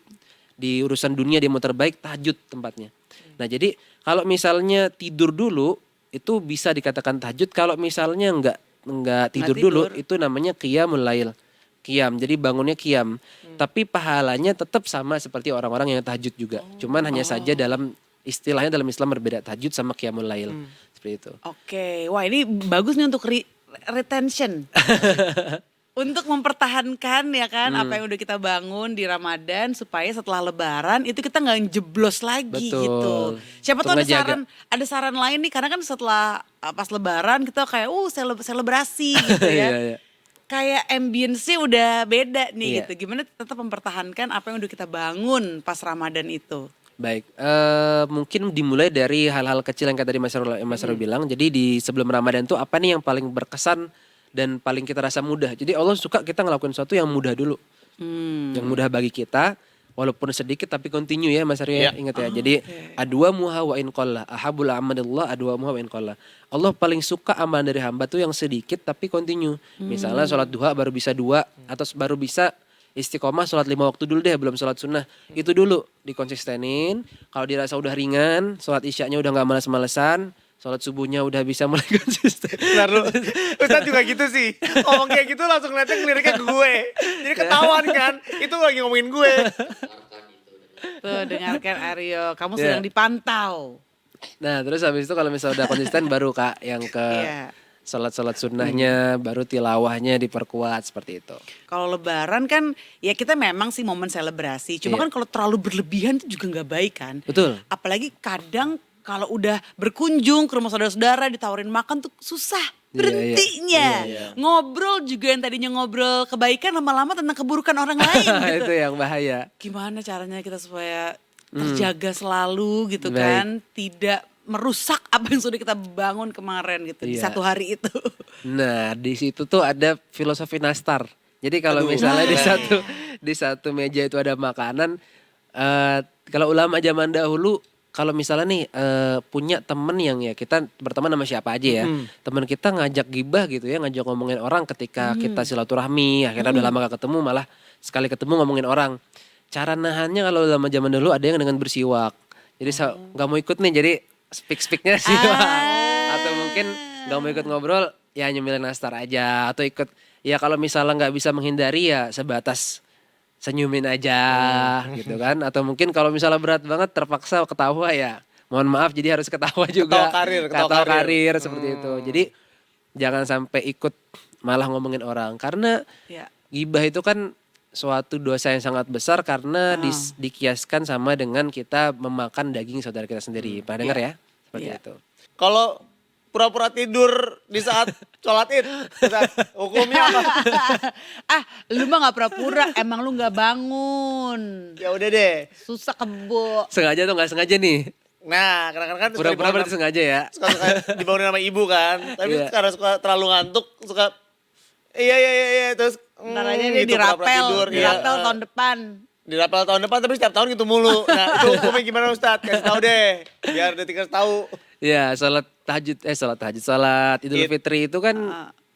di urusan dunia dia mau terbaik, tahajud tempatnya. Nah jadi kalau misalnya tidur dulu itu bisa dikatakan tahajud. Kalau misalnya enggak tidur dulu itu namanya qiyamul lail. Qiyam, jadi bangunnya qiyam. Tapi pahalanya tetap sama seperti orang-orang yang tahajud juga. Cuman hanya saja dalam istilahnya dalam Islam berbeda, tahajud sama qiyamul lail. Seperti itu. Oke, wah ini bagus nih untuk retention. Untuk mempertahankan ya kan apa yang udah kita bangun di Ramadan supaya setelah Lebaran itu kita nggak jeblos lagi. Betul. Gitu. Siapa Untuk tuh ngejaga. ada saran lain nih karena kan setelah pas Lebaran kita kayak selebrasi gitu ya. Iya, iya. Kayak ambience-nya udah beda nih Iya. gitu. Gimana tetap mempertahankan apa yang udah kita bangun pas Ramadan itu? Baik, mungkin dimulai dari hal-hal kecil yang kayak tadi Mas Rul bilang. Jadi di sebelum Ramadan tuh apa nih yang paling berkesan dan paling kita rasa mudah. Jadi Allah suka kita ngelakuin sesuatu yang mudah dulu. Yang mudah bagi kita, walaupun sedikit tapi continue ya Mas Aryo ya. Ingat ya. Jadi adwa muha wa in qalla, ahabul amalillah adwa muha wa in qalla. Allah paling suka amalan dari hamba tuh yang sedikit tapi continue. Misalnya sholat duha baru bisa 2 atau baru bisa istiqomah sholat 5 waktu dulu deh, belum sholat sunnah. Itu dulu dikonsistenin. Kalau dirasa udah ringan, sholat isyanya udah gak males-malesan, sholat subuhnya udah bisa mulai konsisten. Bentar lu, Ustadz juga gitu sih. Ngomong kayak gitu langsung ngeliatnya ngeliriknya ke gue. Jadi ketahuan kan, itu lagi ngomongin gue. Tuh dengarkan Aryo, kamu sedang dipantau. Nah terus habis itu kalau misalnya udah konsisten baru Kak yang ke Iya. sholat-sholat sunnahnya, baru tilawahnya diperkuat seperti itu. Kalau Lebaran kan ya kita memang sih momen selebrasi. Cuma Iya. kan kalau terlalu berlebihan itu juga nggak baik kan. Betul. Apalagi kadang kalau udah berkunjung ke rumah saudara-saudara ditawarin makan tuh susah berhentinya. Iya. Ngobrol juga yang tadinya ngobrol kebaikan lama-lama tentang keburukan orang lain gitu. Itu yang bahaya. Gimana caranya kita supaya terjaga selalu gitu Baik. kan. Tidak merusak apa yang sudah kita bangun kemarin gitu di Iya. satu hari itu. Nah di situ tuh ada filosofi nastar. Jadi kalau misalnya di satu meja itu ada makanan, kalau ulama zaman dahulu kalau misalnya nih punya temen yang ya kita berteman sama siapa aja ya, teman kita ngajak gibah gitu ya, ngajak ngomongin orang ketika kita silaturahmi, akhirnya udah lama gak ketemu, malah sekali ketemu ngomongin orang. Cara nahannya kalau ulama zaman dulu ada yang dengan bersiwak. Jadi nggak mau ikut nih, jadi speak-speaknya siwak. Atau mungkin nggak mau ikut ngobrol, ya nyemilin nastar aja. Atau ikut, ya kalau misalnya nggak bisa menghindari ya sebatas senyumin aja gitu kan. Atau mungkin kalau misalnya berat banget terpaksa ketawa ya mohon maaf jadi harus ketawa juga. Ketawa karir seperti itu. Jadi jangan sampai ikut malah ngomongin orang. Karena Ya. gibah itu kan suatu dosa yang sangat besar karena dikiaskan sama dengan kita memakan daging saudara kita sendiri. Pernah dengar ya? Seperti itu. Kalau pura-pura tidur di saat sholat id, Ustadz, hukumnya apa? Lu mah gak pura-pura, emang lu gak bangun. Ya udah deh. Susah kebo. Sengaja atau nggak sengaja nih? Nah, kadang-kadang kan suka Pura-pura berarti sengaja ya? suka dibangunin sama ibu kan. Tapi Iya. karena suka terlalu ngantuk, suka iya terus Ntar aja dia gitu, pura-pura dirapel, tidur, dirapel iya. tahun depan. Dirapel tahun depan tapi setiap tahun gitu mulu. Nah, itu hukumnya gimana Ustadz? Kasih tahu deh, biar detikers tahu. Ya, sholat Idul Id. Fitri itu kan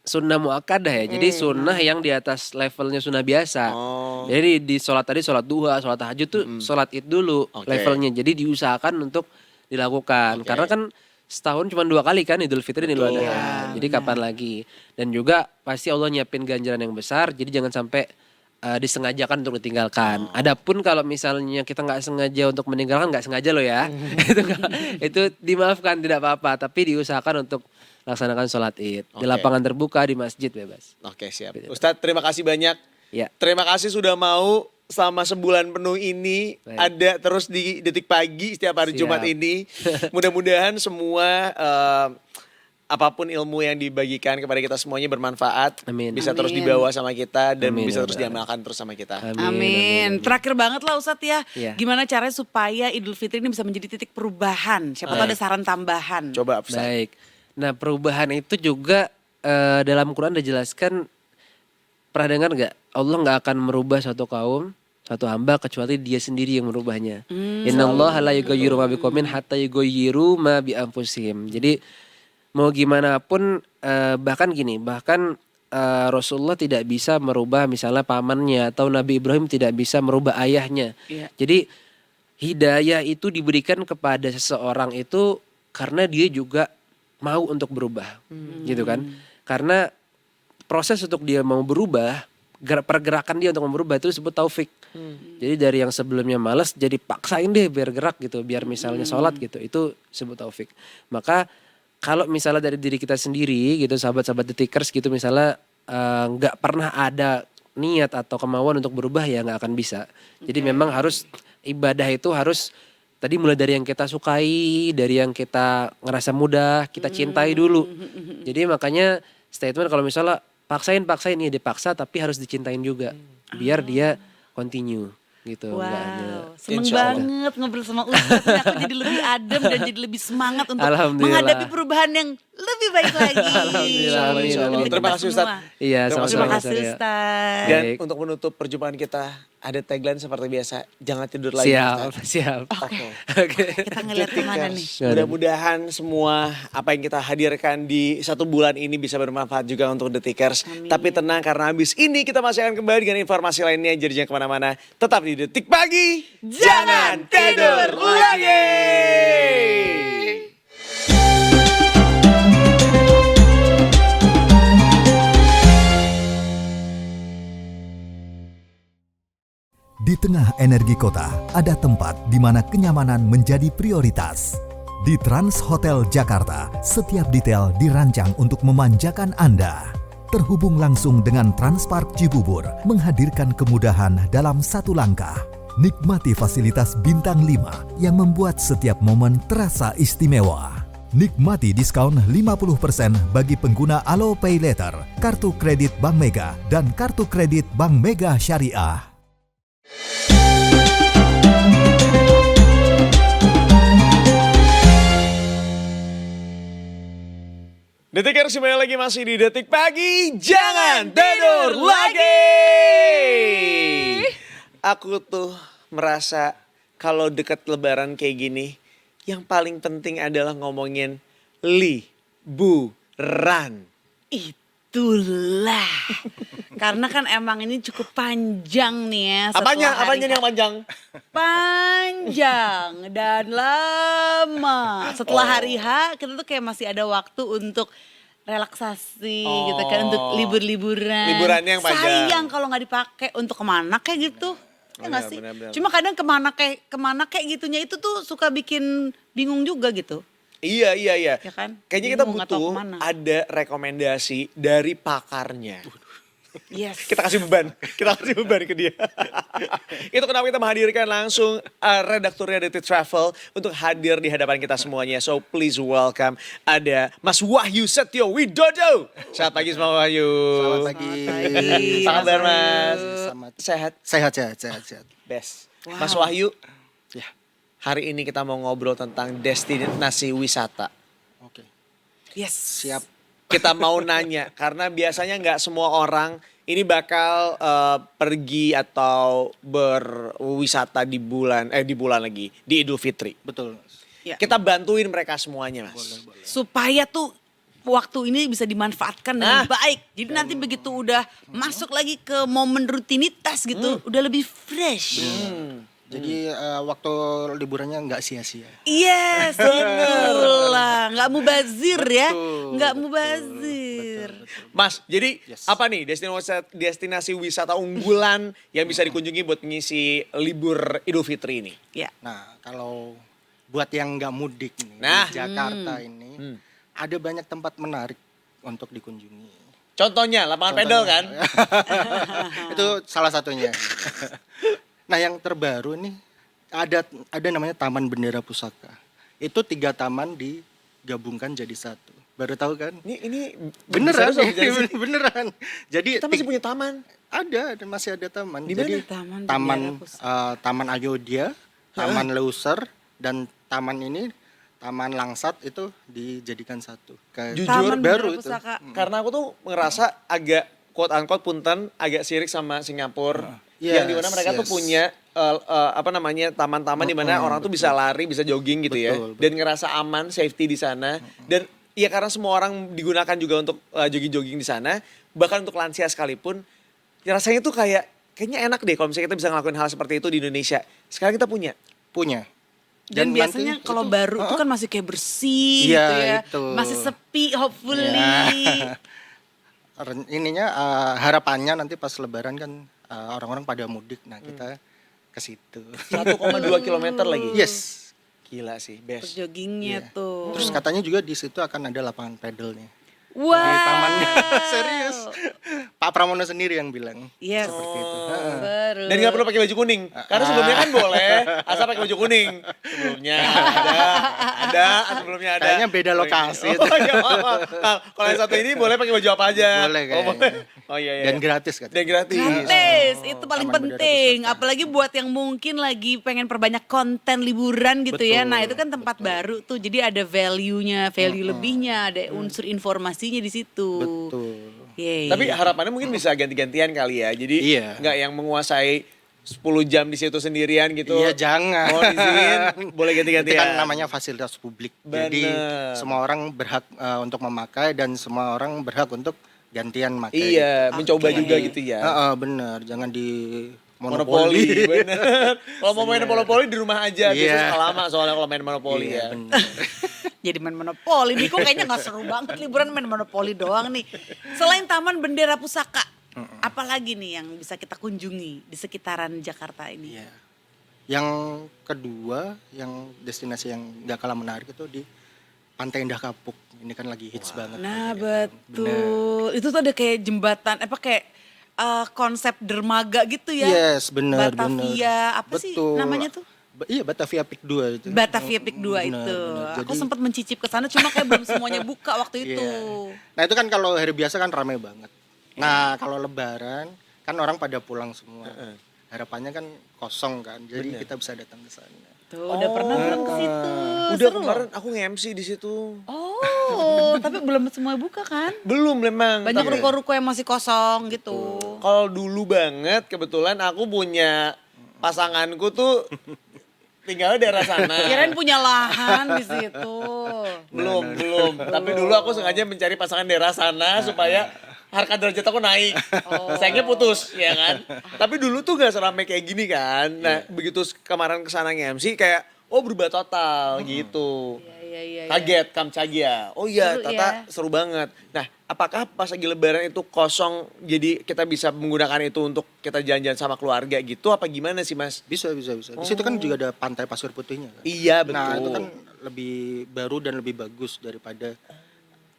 sunnah muakkadah ya. Jadi sunnah yang di atas levelnya sunnah biasa. Oh. Jadi di sholat tadi sholat duha, sholat tahajud tuh sholat id dulu Oke. levelnya. Jadi diusahakan untuk dilakukan. Oke. Karena kan setahun cuma 2 kali kan Idul Fitri dan Idul Betul. Adha. Jadi kapan lagi? Dan juga pasti Allah nyiapin ganjaran yang besar. Jadi jangan sampai disengajakan untuk ditinggalkan. Adapun kalau misalnya kita nggak sengaja untuk meninggalkan, nggak sengaja loh ya. itu dimaafkan tidak apa-apa. Tapi diusahakan untuk laksanakan sholat id di Oke. lapangan terbuka, di masjid bebas. Oke, siap. Ustadz, terima kasih banyak. Ya. Terima kasih sudah mau selama sebulan penuh ini Baik. ada terus di Detik Pagi setiap hari Siap. Jumat ini. Mudah-mudahan semua apapun ilmu yang dibagikan kepada kita semuanya bermanfaat. Amin. Bisa terus Amin. dibawa sama kita dan Amin, bisa ya terus Rabbal diamalkan terus sama kita. Amin. Terakhir banget lah Ustadz ya. Iya. Gimana caranya supaya Idul Fitri ini bisa menjadi titik perubahan? Siapa tahu ada saran tambahan. Coba Ustadz. Baik. Nah perubahan itu juga dalam Quran dijelaskan, pernah dengar nggak Allah nggak akan merubah satu kaum, satu hamba kecuali dia sendiri yang merubahnya. Innallaha la yughayyiru ma biqaumin hatta yughayyiru ma bi anfusihim. Jadi mau gimana pun bahkan Rasulullah tidak bisa merubah misalnya pamannya atau Nabi Ibrahim tidak bisa merubah ayahnya. Iya. Jadi hidayah itu diberikan kepada seseorang itu karena dia juga mau untuk berubah, gitu kan? Karena proses untuk dia mau berubah, pergerakan dia untuk berubah itu disebut taufik. Jadi dari yang sebelumnya malas jadi paksain deh biar gerak gitu, biar misalnya sholat gitu, itu disebut taufik. Maka kalau misalnya dari diri kita sendiri gitu, sahabat-sahabat Detikers gitu misalnya nggak pernah ada niat atau kemauan untuk berubah, ya nggak akan bisa. Jadi memang harus ibadah itu harus tadi mulai dari yang kita sukai, dari yang kita ngerasa mudah, kita cintai dulu. Jadi makanya statement kalau misalnya paksain ya dipaksa tapi harus dicintain juga. Biar dia continue gitu. Wow, nggak hanya seneng Insya Allah. banget ngobrol sama Ustadz. Ini aku jadi lebih adem dan jadi lebih semangat untuk Alhamdulillah. menghadapi perubahan yang lebih baik lagi. Alhamdulillah, amin, Insya Allah. amin. Untuk Terima kita kasih, semua. Ustadz. Iya, Terima sama-sama. Terima kasih, kasih Mas Arya. Ustadz. Dan Baik. untuk menutup perjumpaan kita, ada tagline seperti biasa, jangan tidur lagi. Siap, Ustadz. siap. Oke. Oke. Kita ngeliat kemana nih? Mudah-mudahan semua apa yang kita hadirkan di 1 bulan ini bisa bermanfaat juga untuk Detikers. Tapi tenang karena habis ini kita masih akan kembali dengan informasi lainnya. Jadi jangan kemana-mana. Tetap di Detik Pagi. Jangan tidur lagi. Di tengah energi kota, ada tempat di mana kenyamanan menjadi prioritas. Di Trans Hotel Jakarta, setiap detail dirancang untuk memanjakan Anda. Terhubung langsung dengan Transpark Cibubur, menghadirkan kemudahan dalam satu langkah. Nikmati fasilitas bintang 5 yang membuat setiap momen terasa istimewa. Nikmati diskon 50% bagi pengguna Alo Pay Later, kartu kredit Bank Mega, dan kartu kredit Bank Mega Syariah. Detikers kembali lagi masih di Detik Pagi. Jangan tidur lagi. Aku tuh merasa kalau dekat lebaran kayak gini, yang paling penting adalah ngomongin liburan. Itulah. Karena kan emang ini cukup panjang nih ya. Apanya yang panjang? Panjang dan lama. Setelah hari H kita tuh kayak masih ada waktu untuk relaksasi gitu kan, untuk libur-liburan. Liburannya yang panjang. Sayang kalau nggak dipakai untuk kemana kayak gitu. Ya nggak sih? benar. Cuma kadang kemana kayak gitunya itu tuh suka bikin bingung juga gitu. Iya. Ya kan? Kayaknya kita Bingung atau butuh kemana. ada rekomendasi dari pakarnya. Yes. Kita kasih beban ke dia. Itu kenapa kita menghadirkan langsung redakturnya Detik Travel untuk hadir di hadapan kita semuanya. So please welcome ada Mas Wahyu Setio Widodo. Selamat pagi Mas Wahyu. Selamat pagi. Apa kabar Mas? Sehat. Sehat? Sehat. Best. Mas Wahyu, Ya. hari ini kita mau ngobrol tentang destinasi wisata. Oke. Yes. Siap. Kita mau nanya karena biasanya nggak semua orang ini bakal pergi atau berwisata di bulan lagi di Idul Fitri. Betul. Ya. Kita bantuin mereka semuanya, Mas. Supaya tuh waktu ini bisa dimanfaatkan dengan baik. Jadi nanti begitu udah masuk lagi ke momen rutinitas gitu, udah lebih fresh. Jadi waktu liburannya nggak sia-sia. Yes, itulah. Nggak mubazir ya. Betul, Nggak betul, mubazir. Mas, jadi Yes. apa nih destinasi wisata unggulan yang bisa dikunjungi buat mengisi libur Idul Fitri ini? Ya. Nah, kalau buat yang nggak mudik nih Nah. di Jakarta ini, ada banyak tempat menarik untuk dikunjungi. Contohnya lapangan pedal kan? Itu salah satunya. Nah, yang terbaru nih ada namanya Taman Bendera Pusaka. Itu 3 taman digabungkan jadi satu. Baru tahu kan? Ini Beneran, serius loh, jadi beneran. Jadi kita masih punya taman. masih ada taman. Di Jadi mana? taman Bendera Pusaka. Taman Ayodhya, Taman Leuser, dan taman ini Taman Langsat itu dijadikan satu. Jujur, Taman baru Bendera itu. Pusaka. Karena aku tuh ngerasa agak quote unquote punten agak sirik sama Singapura. Yes, Yang dimana mereka tuh yes. punya taman-taman di mana orang tuh bisa lari, bisa jogging gitu ya. Betul, Dan ngerasa aman, safety di sana. Dan ya karena semua orang digunakan juga untuk jogging-jogging di sana, bahkan untuk lansia sekalipun, ya rasanya tuh kayaknya enak deh kalau misalnya kita bisa ngelakuin hal seperti itu di Indonesia. Sekarang kita punya. Dan biasanya nanti kalau itu- baru itu kan masih kayak bersih Iya, gitu ya. itu. Masih sepi hopefully. Ya. Ininya harapannya nanti pas lebaran kan orang-orang pada mudik. Nah, kita ke situ. 1,2 kilometer lagi. Yes. Gila sih, Terus best. joggingnya Iya. tuh. Terus katanya juga di situ akan ada lapangan padelnya. wow. Di tamannya. Serius. Pak Pramono sendiri yang bilang. Yes. Seperti itu. Seru. Dan gak perlu pakai baju kuning. Karena sebelumnya kan boleh, asal pakai baju kuning. Sebelumnya ada, sebelumnya ada. Kayaknya beda lokasi. Oh, iya, maaf. Nah, kalau yang satu ini boleh pakai baju apa aja. Boleh Oh, kayaknya. boleh. Oh iya, iya. Dan gratis katanya. Dan gratis. Gratis, itu paling Taman Bendera penting. Pusaka. Apalagi buat yang mungkin lagi pengen perbanyak konten liburan gitu ya. Betul, Nah itu kan tempat baru tuh, jadi ada value-nya, value lebihnya, ada unsur informasinya di situ. Betul. Yeay. Tapi harapannya mungkin bisa ganti-gantian kali ya. Jadi Iya. nggak yang menguasai 10 jam di situ sendirian gitu. Iya, jangan. Mau izin, boleh Itu ganti-gantian. kan namanya fasilitas publik. Jadi Bener. semua orang berhak untuk memakai dan semua orang berhak untuk gantian pakai. Iya, mencoba Oke. juga gitu ya. Bener, jangan di Monopoli, monopoli. bener. Kalau mau main monopoli di rumah aja, Iya. khusus lama soalnya kalau main monopoli Iya, ya. bener. Jadi main monopoli nih, kok kayaknya gak seru banget liburan main monopoli doang nih. Selain Taman Bendera Pusaka, apalagi nih yang bisa kita kunjungi di sekitaran Jakarta ini? Iya. Yang kedua, yang destinasi yang gak kalah menarik itu di Pantai Indah Kapuk. Ini kan lagi hits banget. Nah betul, itu tuh ada kayak jembatan, kayak konsep dermaga gitu ya. Yes, benar, Batavia, apa sih namanya tuh? Iya, Batavia Peak 2 itu. Batavia Peak 2 Benar, itu. benar. Aku Jadi- sempat mencicip ke sana, cuma kayak belum semuanya buka waktu itu. Iya. Nah, itu kan kalau hari biasa kan ramai banget. Nah, kalau lebaran kan orang pada pulang semua. Harapannya kan kosong kan. Jadi kita bisa datang ke sana. Tuh, udah pernah belum ke situ? Udah Seru loh. kemarin aku nge-MC di situ. Oh, tapi belum semua buka kan? Belum memang. Banyak tapi- ruko-ruko yang masih kosong gitu. Kalau dulu banget kebetulan aku punya pasanganku tuh tinggalnya daerah sana. Kirain punya lahan di situ. Belum. Tapi dulu aku sengaja mencari pasangan daerah sana supaya harga derajat aku naik. Sayangnya putus, ya kan? Tapi dulu tuh gak seramai kayak gini kan. Nah, begitu kemarin kesana nge-MC kayak, berubah total gitu. Iya. Kaget, Kamcagia. Oh iya, Seru Tata ya. seru banget. Nah, apakah pas lagi lebaran itu kosong, jadi kita bisa menggunakan itu untuk kita jalan-jalan sama keluarga gitu, apa gimana sih Mas? Bisa. Di situ kan juga ada Pantai Pasir Putihnya kan. Iya, betul. Nah, itu kan lebih baru dan lebih bagus daripada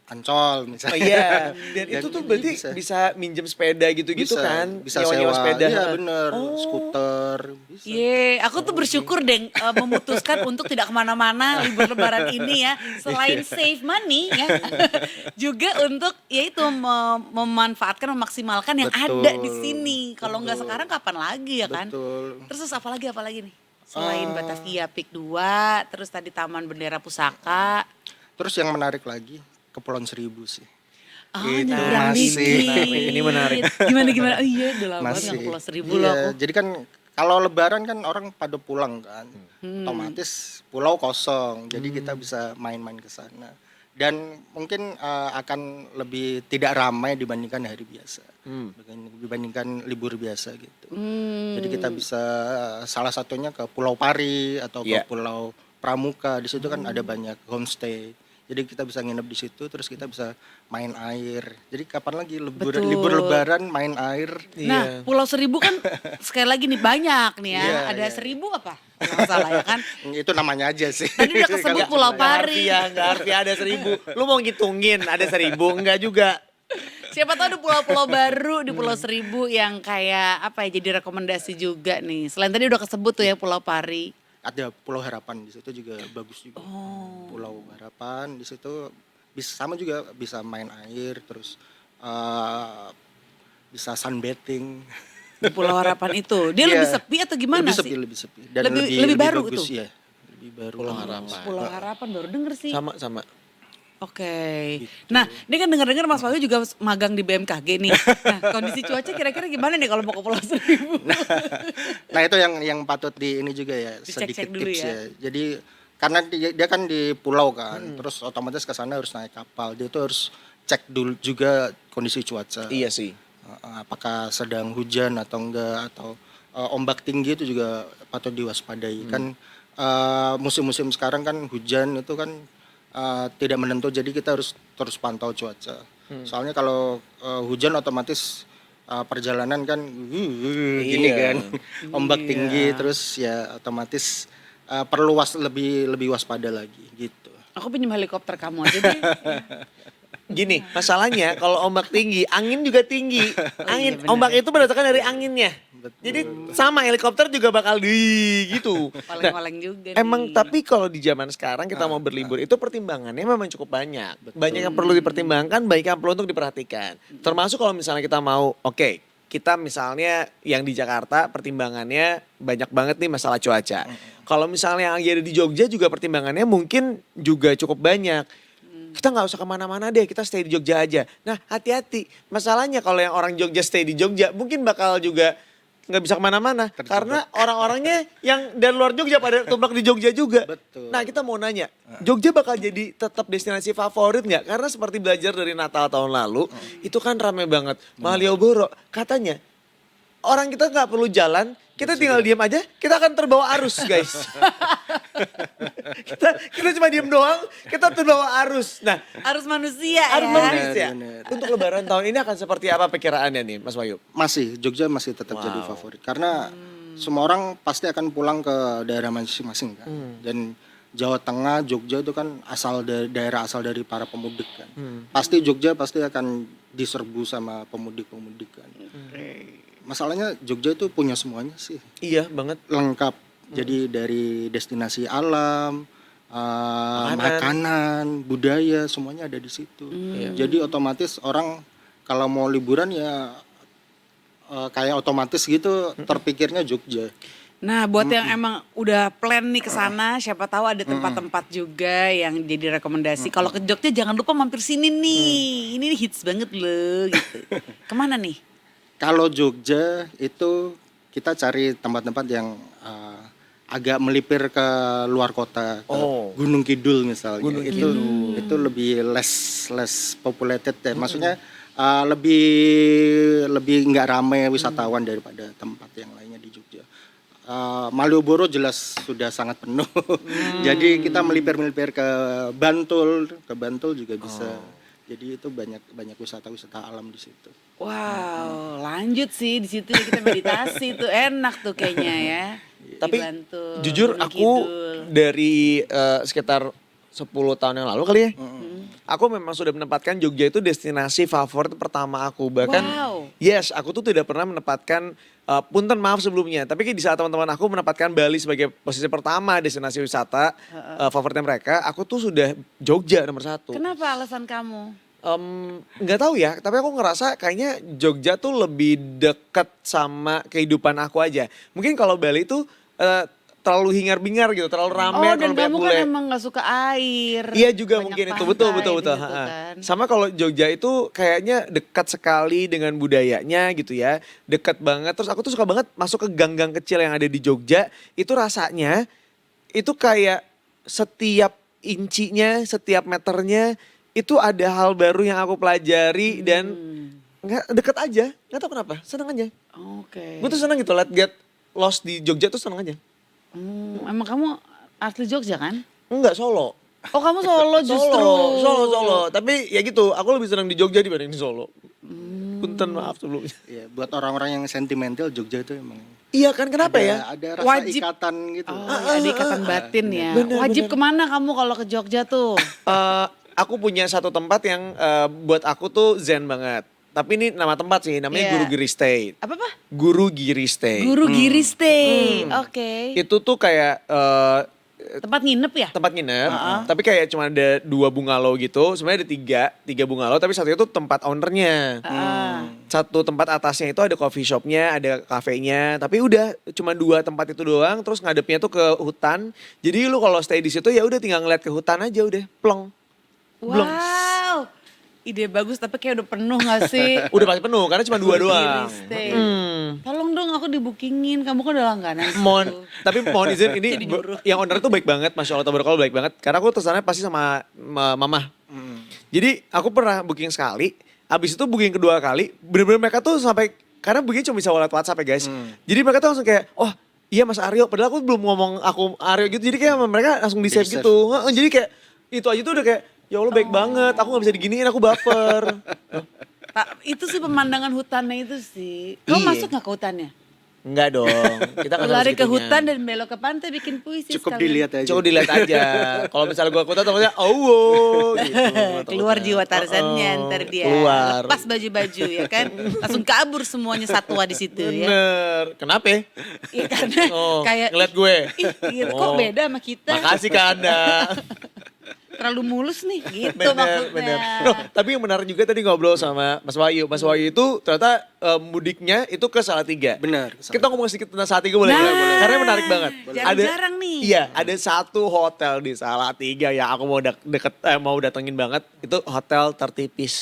Ancol Oh misalnya. iya, dan itu tuh ini berarti bisa minjem sepeda gitu-gitu kan? Bisa Nyewa-nyewa sewa. sepeda. Iya, bener. Skuter, bisa. Aku tuh bersyukur deh memutuskan untuk tidak kemana-mana libur lebaran ini ya. Selain save money ya, juga untuk yaitu memanfaatkan, memaksimalkan yang Betul, ada di sini. Kalau nggak sekarang kapan lagi ya kan? Betul. Terus apalagi nih? Selain Batavia Peak 2, terus tadi Taman Bendera Pusaka. Terus yang menarik lagi, Kepulauan Seribu sih. Oh, Itu nyebrang masih. dikit. Ini menarik. Gimana? Oh iya, udah lama banget nggak ke Pulau Seribu loh aku. Jadi kan kalau lebaran kan orang pada pulang kan. Otomatis pulau kosong. Jadi kita bisa main-main ke sana. Dan mungkin akan lebih tidak ramai dibandingkan hari biasa. Dibandingkan libur biasa gitu. Jadi kita bisa salah satunya ke Pulau Pari atau ke Iya. Pulau Pramuka. Di situ kan ada banyak homestay. Jadi kita bisa nginep di situ, terus kita bisa main air. Jadi kapan lagi libur lebaran main air? Nah, Pulau Seribu kan sekali lagi nih banyak nih ya. Iya, ada iya. 1000 apa? Nggak salah ya kan? Itu namanya aja sih. Tadi udah kesebut Pulau Pari. Nggak harfiah ada 1000. Lu mau ngitungin ada 1000? Enggak juga. Siapa tahu ada pulau-pulau baru di Pulau Seribu yang kayak apa ya, jadi rekomendasi juga nih. Selain tadi udah kesebut tuh ya Pulau Pari. Ada Pulau Harapan di situ juga bagus juga. Pulau Harapan di situ bisa sama juga, bisa main air, terus bisa sunbathing. Di Pulau Harapan itu. Dia Iya. lebih sepi atau gimana sih? Lebih sepi. Dan Lebih baru bagus, itu? ya. Lebih baru. Pulau Harapan baru denger sih. Sama. Oke. Nah, ini kan dengar-dengar Mas Wahyu juga magang di BMKG nih. Nah, kondisi cuaca kira-kira gimana nih kalau mau ke Pulau Seribu? Nah itu yang patut di ini juga ya, Dicek-cek sedikit dulu tips ya. ya. Jadi karena dia kan di pulau kan, terus otomatis ke sana harus naik kapal. Dia itu harus cek dulu juga kondisi cuaca. Iya sih. Apakah sedang hujan atau enggak, atau ombak tinggi itu juga patut diwaspadai. Kan musim-musim sekarang kan hujan itu kan tidak menentu, jadi kita harus terus pantau cuaca. Soalnya kalau hujan otomatis perjalanan kan gini Iya. kan, ombak tinggi, terus ya otomatis perlu lebih waspada lagi gitu. Aku pinjam helikopter kamu aja deh. Gini, masalahnya kalau ombak tinggi, angin juga tinggi. Angin, bener ombak ya. itu berdasarkan dari anginnya. Jadi sama helikopter juga bakal gitu. Oleng-oleng juga nih. Emang tapi kalau di zaman sekarang kita mau berlibur itu pertimbangannya memang cukup banyak. Banyak yang perlu dipertimbangkan, banyak yang perlu untuk diperhatikan. Termasuk kalau misalnya kita mau, oke, kita misalnya yang di Jakarta pertimbangannya banyak banget nih masalah cuaca. Kalau misalnya yang ada di Jogja juga pertimbangannya mungkin juga cukup banyak. Kita nggak usah kemana-mana deh, kita stay di Jogja aja. Nah hati-hati, masalahnya kalau yang orang Jogja stay di Jogja mungkin bakal juga nggak bisa kemana-mana. Karena orang-orangnya yang dari luar Jogja pada tumplak di Jogja juga. Betul. Nah kita mau nanya, Jogja bakal jadi tetap destinasi favorit nggak? Karena seperti belajar dari Natal tahun lalu, itu kan rame banget. Malioboro, katanya orang kita nggak perlu jalan, kita tinggal diam aja, kita akan terbawa arus guys. kita cuma diam doang, kita terbawa arus. Nah, Harus manusia arus ya. manusia. Bener. Untuk lebaran tahun ini akan seperti apa perkiraannya nih Mas Wahyu? Jogja masih tetap jadi favorit karena semua orang pasti akan pulang ke daerah masing-masing kan. Dan Jawa Tengah, Jogja itu kan daerah asal dari para pemudik kan. Pasti Jogja pasti akan diserbu sama pemudik-pemudik kan. Masalahnya Jogja itu punya semuanya sih, Iya banget. lengkap. Jadi dari destinasi alam, makanan, budaya, semuanya ada di situ. Jadi otomatis orang kalau mau liburan ya kayak otomatis gitu terpikirnya Jogja. Nah, buat yang emang udah plan nih ke sana, siapa tahu ada tempat-tempat juga yang jadi rekomendasi. Kalau ke Jogja jangan lupa mampir sini nih. Ini hits banget loh gitu. Kemana nih? Kalau Jogja itu kita cari tempat-tempat yang agak melipir ke luar kota, ke Gunung Kidul misalnya. Itu lebih less populated ya. Maksudnya lebih nggak ramai wisatawan daripada tempat yang lainnya di Jogja. Malioboro jelas sudah sangat penuh. Jadi kita melipir ke Bantul juga bisa. Jadi itu banyak wisata alam di situ. Wow, lanjut sih di situ kita meditasi tuh enak tuh kayaknya ya. Tapi Di Bantul, jujur Gunung aku Kidul. dari sekitar 10 tahun yang lalu kali ya. Aku memang sudah menempatkan Jogja itu destinasi favorit pertama aku. Bahkan Wow. yes, aku tuh tidak pernah menempatkan punten maaf sebelumnya. Tapi di saat teman-teman aku menempatkan Bali sebagai posisi pertama destinasi wisata favoritnya mereka, aku tuh sudah Jogja nomor 1. Kenapa alasan kamu? Nggak tahu ya, tapi aku ngerasa kayaknya Jogja tuh lebih dekat sama kehidupan aku aja. Mungkin kalau Bali tuh terlalu hingar-bingar gitu, terlalu rame, Dan terlalu banyak kamu bule. kan emang gak suka air. Iya juga banyak mungkin itu, pantai betul. gitu Ha-ha. kan. Sama kalau Jogja itu kayaknya dekat sekali dengan budayanya gitu ya. Dekat banget, terus aku tuh suka banget masuk ke gang-gang kecil yang ada di Jogja. Itu rasanya, itu kayak setiap incinya, setiap meternya, itu ada hal baru yang aku pelajari dan nggak deket aja. Nggak tahu kenapa, seneng aja. Oke. Gue tuh seneng gitu, get lost di Jogja tuh seneng aja. Emang kamu asli Jogja kan? Enggak, Solo. Oh kamu Solo justru. Solo. Tapi ya gitu, aku lebih senang di Jogja dibanding di Solo. Punten maaf sebelumnya. Ya, buat orang-orang yang sentimental Jogja itu emang Iya kan, kenapa ya? ada rasa Wajib. ikatan gitu. Ada ikatan batin ya. Bener, Wajib kemana kamu kalau ke Jogja tuh? Aku punya satu tempat yang buat aku tuh zen banget. Tapi ini nama tempat sih, namanya Iya. Guru Giri Stay. Apa? Guru Giri Stay. Guru Giri Stay. Oke. Itu tuh kayak Tempat nginep ya? tempat nginep, tapi kayak cuma ada 2 bungalow gitu. Sebenarnya ada 3 bungalow, tapi satu itu tempat ownernya. Satu tempat atasnya itu ada coffee shopnya, ada kafenya. Tapi udah cuma 2 tempat itu doang. Terus ngadepnya tuh ke hutan. Jadi lu kalau stay di situ ya udah tinggal ngeliat ke hutan aja udah plong. Belum. Wow. Ide bagus tapi kayak udah penuh gak sih? Udah pasti penuh karena cuma 2 doang. Stay. Tolong dong aku dibookingin, kamu kan udah langganan. Tapi mohon izin ini Jadi nyuruh. yang owner tuh baik banget, Masya Allah tabarakallah baik banget. Karena aku tersananya pasti sama mama. Jadi aku pernah booking sekali, abis itu booking kedua kali, bener-bener mereka tuh sampai, karena booking cuma bisa lewat WhatsApp ya guys. Jadi mereka tuh langsung kayak, oh iya Mas Aryo, padahal aku belum ngomong aku Aryo gitu. Jadi kayak mereka langsung di save gitu. Jadi kayak itu aja tuh udah kayak, ya Allah baik banget, aku gak bisa diginiin, aku baper. Itu sih pemandangan hutannya itu sih. Kamu Iya. masuk gak ke hutannya? Enggak dong, kita kan Lari ke hutan dan belok ke pantai bikin puisi Cukup sekalian. dilihat aja. Coba dilihat aja. Kalau misalnya gue kota takutnya, oh gitu. Keluar jiwa Tarzannya ntar dia. Keluar. Lepas baju-baju ya kan. Langsung kabur semuanya satwa di situ ya. Bener. Kenapa? Iya karena kayak ngeliat gue. ih gitu, kok beda sama kita. Makasih ke Anda. Terlalu mulus nih gitu Bener, maksudnya. bener. No, tapi yang menarik juga tadi ngobrol sama Mas Wahyu. Mas Wahyu itu ternyata mudiknya itu ke Salatiga. Benar. Kita ngomong sedikit tentang Salatiga boleh nggak? Nah, Karena menarik banget. jarang-jarang nih. Iya, ada satu hotel di Salatiga yang aku mau mau datengin banget. Itu hotel tertipis.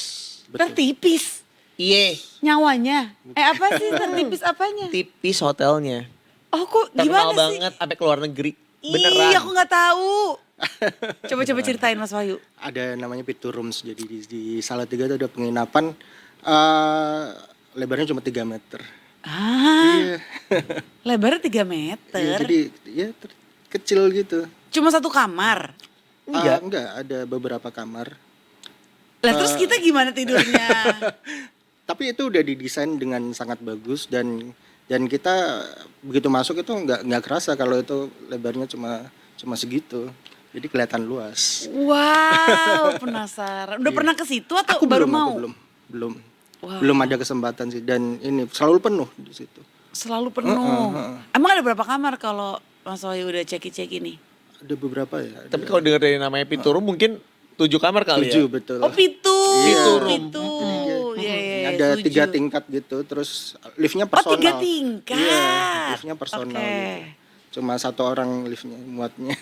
Tertipis Iya, nyawanya. Apa sih tertipis apanya? tipis hotelnya. Oh kok Terkenal gimana sih? banget sampai ke luar negeri. Ih, Beneran. aku nggak tahu. Coba-coba ceritain Mas Wahyu. Ada namanya Pitu Rooms, jadi di Salatiga itu ada penginapan lebarnya cuma 3 meter. Iya. Lebarnya 3 meter. Iya, jadi ya kecil gitu. Cuma satu kamar. Enggak, ada beberapa kamar. Lah terus kita gimana tidurnya? Tapi itu udah didesain dengan sangat bagus dan kita begitu masuk itu nggak kerasa kalau itu lebarnya cuma segitu. Jadi kelihatan luas. Wow, penasaran. Udah pernah ke situ atau baru mau? Belum. Wow. Belum ada kesempatan sih dan ini selalu penuh di situ. Selalu penuh. Emang ada berapa kamar kalau Mas Wahyu udah ceki-ceki nih? Ada beberapa ya. Tapi kalau dengar dari namanya Pintu Room mungkin 7 kamar kali 7 ya. betul. Oh Pitu. Iya. Pitu. Iya, iya, Ada 3 setuju. tingkat gitu, terus liftnya Oh personal. 3 tingkat. Iya, liftnya personal Oke. gitu. Cuma 1 orang liftnya muatnya.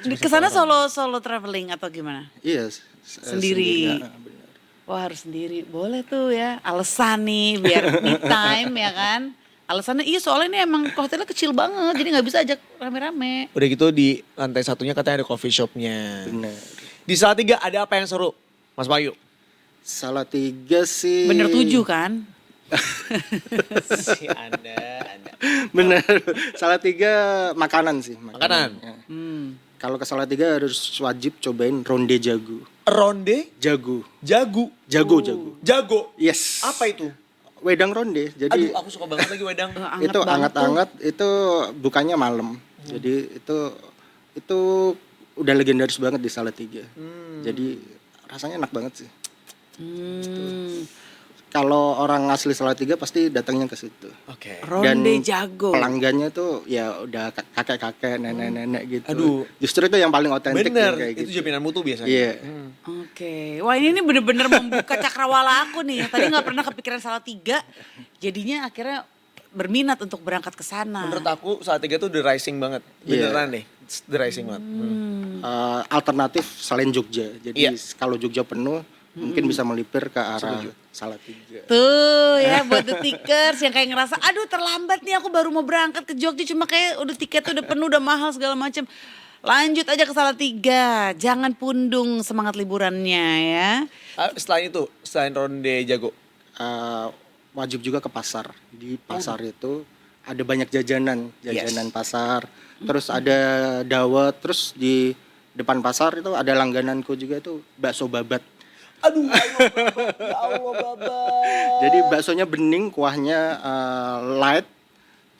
Ke sana solo traveling atau gimana? Iya, Sendiri. Ya, benar. Wah harus sendiri, boleh tuh ya. Alasan nih biar me time ya kan. Alasannya iya soalnya ini emang hotelnya kecil banget jadi nggak bisa ajak rame-rame. Udah gitu di lantai satunya katanya ada coffee shopnya. Benar. Di Salatiga ada apa yang seru, Mas Wahyu? Salatiga sih. Bener 7 kan? Si Anda. Bener. Salatiga makanan sih. Makanan? Ya. Hmm. Kalau ke Salatiga harus wajib cobain ronde jagu. Ronde? Jagu. Jagu. Jago, jago. Jago. Yes. Apa itu? Wedang ronde. Jadi Aduh, aku suka banget lagi wedang. itu anget-anget itu bukannya malam. Jadi itu udah legendaris banget di Salatiga. Jadi rasanya enak banget sih. Kalau orang asli Salatiga pasti datangnya ke situ. Oke. Ronde jago. Pelanggannya tuh ya udah kakek-kakek, nenek-nenek gitu. Aduh. Justru itu yang paling otentik Bener, kayak itu gitu. jaminan mutu biasanya. Iya. Oke, wah ini bener-bener membuka cakrawala aku nih. Tadi nggak pernah kepikiran Salatiga, jadinya akhirnya berminat untuk berangkat ke sana. Menurut aku Salatiga tuh the rising banget. Beneran deh, the rising banget. Alternatif selain Jogja. Jadi Iya. kalau Jogja penuh mungkin bisa melipir ke arah Salatiga. Tuh ya buat the tickers yang kayak ngerasa aduh terlambat nih aku baru mau berangkat ke Jogja cuma kayak udah tiketnya udah penuh udah mahal segala macam. Lanjut aja ke Salatiga, jangan pundung semangat liburannya ya. Selain itu, selain ronde jago. Wajib juga ke pasar. Di pasar itu ada banyak jajanan pasar. Terus ada dawet, terus di depan pasar itu ada langgananku juga itu bakso babat. Aduh, ya Allah babat. Jadi baksonya bening, kuahnya light,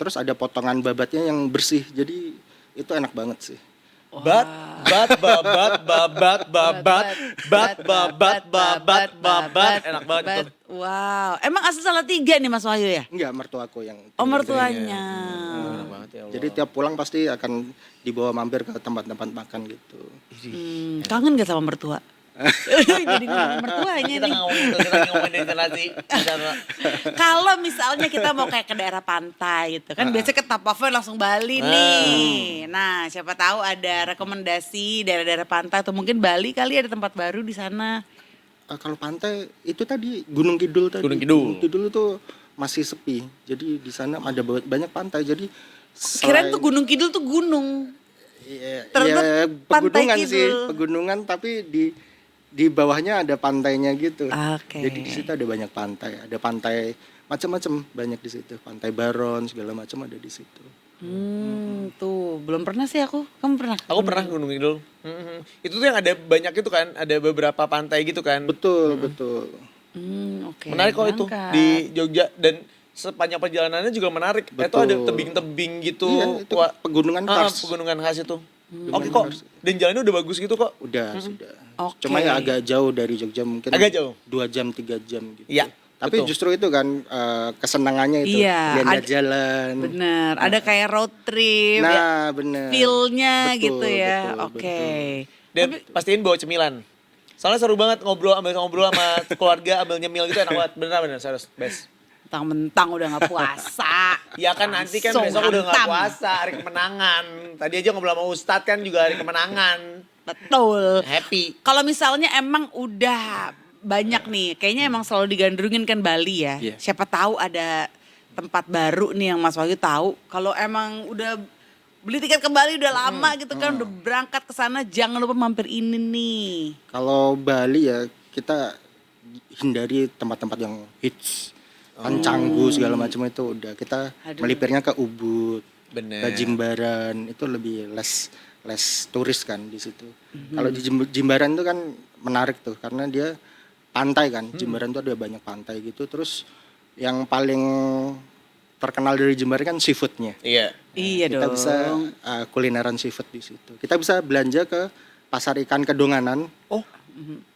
terus ada potongan babatnya yang bersih. Jadi itu enak banget sih. Babat, enak banget itu. Wow, emang asal Salatiga nih Mas Wahyu ya? Enggak, mertuaku yang Oh mertuanya. Enak banget ya Allah. Jadi tiap pulang pasti akan dibawa mampir ke tempat-tempat makan gitu. Kangen gak sama mertua? Jadi ngomongin mertuanya Kita nih. nggak ngomongin itu, kita ngomongin destinasi. Kalau misalnya kita mau kayak ke daerah pantai gitu kan biasanya ke top of mind langsung Bali nih. Nah, siapa tahu ada rekomendasi daerah-daerah pantai atau mungkin Bali kali ada tempat baru di sana. Kalau pantai itu tadi Gunung Kidul tadi. Gunung Kidul. Gunung Kidul itu masih sepi. Jadi di sana ada banyak pantai. Jadi Kirain tuh Gunung Kidul tuh gunung. Iya, Ternyata iya, Pantai pegunungan sih, Kidul. pegunungan tapi di bawahnya ada pantainya gitu. Oke. Jadi di situ ada banyak pantai, ada pantai macam-macam banyak di situ, pantai Baron segala macam ada di situ. Tuh belum pernah sih aku. Kamu pernah? Aku pernah Gunung Kidul. Itu tuh yang ada banyak itu kan, ada beberapa pantai gitu kan. Betul, betul. Oke. Menarik kok itu berangkat. di Jogja dan sepanjang perjalanannya juga menarik. Itu Betul. ada tebing-tebing gitu. Iya, itu pegunungan kars. Pegunungan khas itu. Pegunungan Oke kok. kars. Dan jalannya udah bagus gitu kok. Udah, sudah. Oke. Cuma ya agak jauh dari Jogja mungkin. Agak jauh. 2 jam, 3 jam gitu. Iya. Tapi betul. justru itu kan kesenangannya itu. Iya, Lihat ada- jalan. Bener, ada kayak road trip, ya, Nah, bener. feel-nya Betul, gitu ya. betul, Oke. Dan pastiin bawa cemilan. Soalnya seru banget ngobrol sama keluarga, ambil nyemil gitu enak banget. Bener-bener serius, best. Mentang-mentang udah gak puasa. Ya kan nanti kan Langsung besok udah gak hantam. puasa, hari kemenangan. Tadi aja ngobrol sama Ustadz kan juga hari kemenangan. Betul. Happy. Kalau misalnya emang udah banyak nih, kayaknya emang selalu digandrungin kan Bali ya. Iya. Siapa tahu ada tempat baru nih yang Mas Wahyu tahu. Kalau emang udah beli tiket ke Bali udah lama gitu kan, udah berangkat ke sana, jangan lupa mampir ini nih. Kalau Bali ya kita hindari tempat-tempat yang hits. Kan Canggu segala macam itu udah kita Aduh. melipirnya ke Ubud, Bener. ke Jimbaran itu lebih less turis kan di situ. Kalau di Jimbaran itu kan menarik tuh karena dia pantai kan. Jimbaran itu ada banyak pantai gitu. Terus yang paling terkenal dari Jimbaran kan seafoodnya. Iya. Iya Kita dong. bisa kulineran seafood di situ. Kita bisa belanja ke pasar ikan Kedonganan, Oh,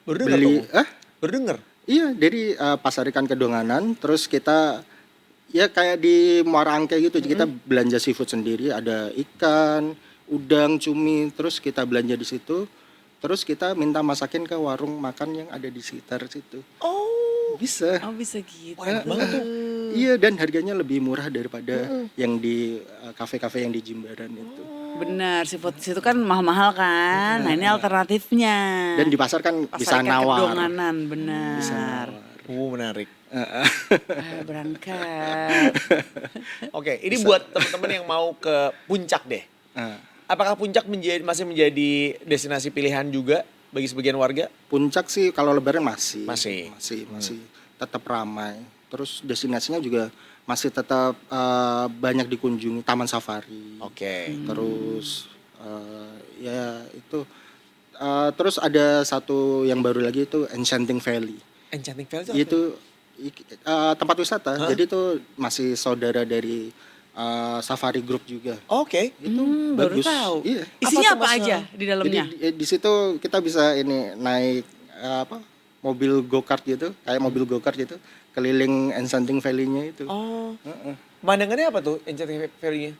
baru denger beli tuh. Baru denger. iya dari pasar ikan Kedonganan. Terus kita ya kayak di Muara Angke gitu. Kita belanja seafood sendiri. Ada ikan, udang, cumi. Terus kita belanja di situ. Terus kita minta masakin ke warung makan yang ada di sekitar situ. Oh, Bisa. Oh bisa gitu. enak banget tuh. Iya dan harganya lebih murah daripada yang di kafe-kafe yang di Jimbaran itu. Benar, seafood situ kan mahal-mahal kan. Nah ini alternatifnya. Dan di pasar kan bisa Pasar ikan nawar. Kedonganan, benar. Bisa nawar. Menarik. Berangkat. Oke, ini buat teman-teman yang mau ke puncak deh. Nah, Apakah puncak masih menjadi destinasi pilihan juga bagi sebagian warga? puncak sih kalau lebaran masih. Masih. Masih tetap ramai. Terus destinasinya juga masih tetap banyak dikunjungi, Taman Safari. Oke. Terus ya itu terus ada satu yang baru lagi itu Enchanting Valley. Enchanting Valley Itu tempat wisata. Jadi itu masih saudara dari Safari Group juga. Oke. Itu Baru bagus. tahu. Iya. Isinya Apa tuh, apa Mas? aja di dalamnya? Jadi di situ kita bisa ini naik mobil go-kart gitu, kayak mobil go-kart gitu, keliling Enchanting Valley-nya itu. Oh. Pemandangannya apa tuh Enchanting Valley-nya?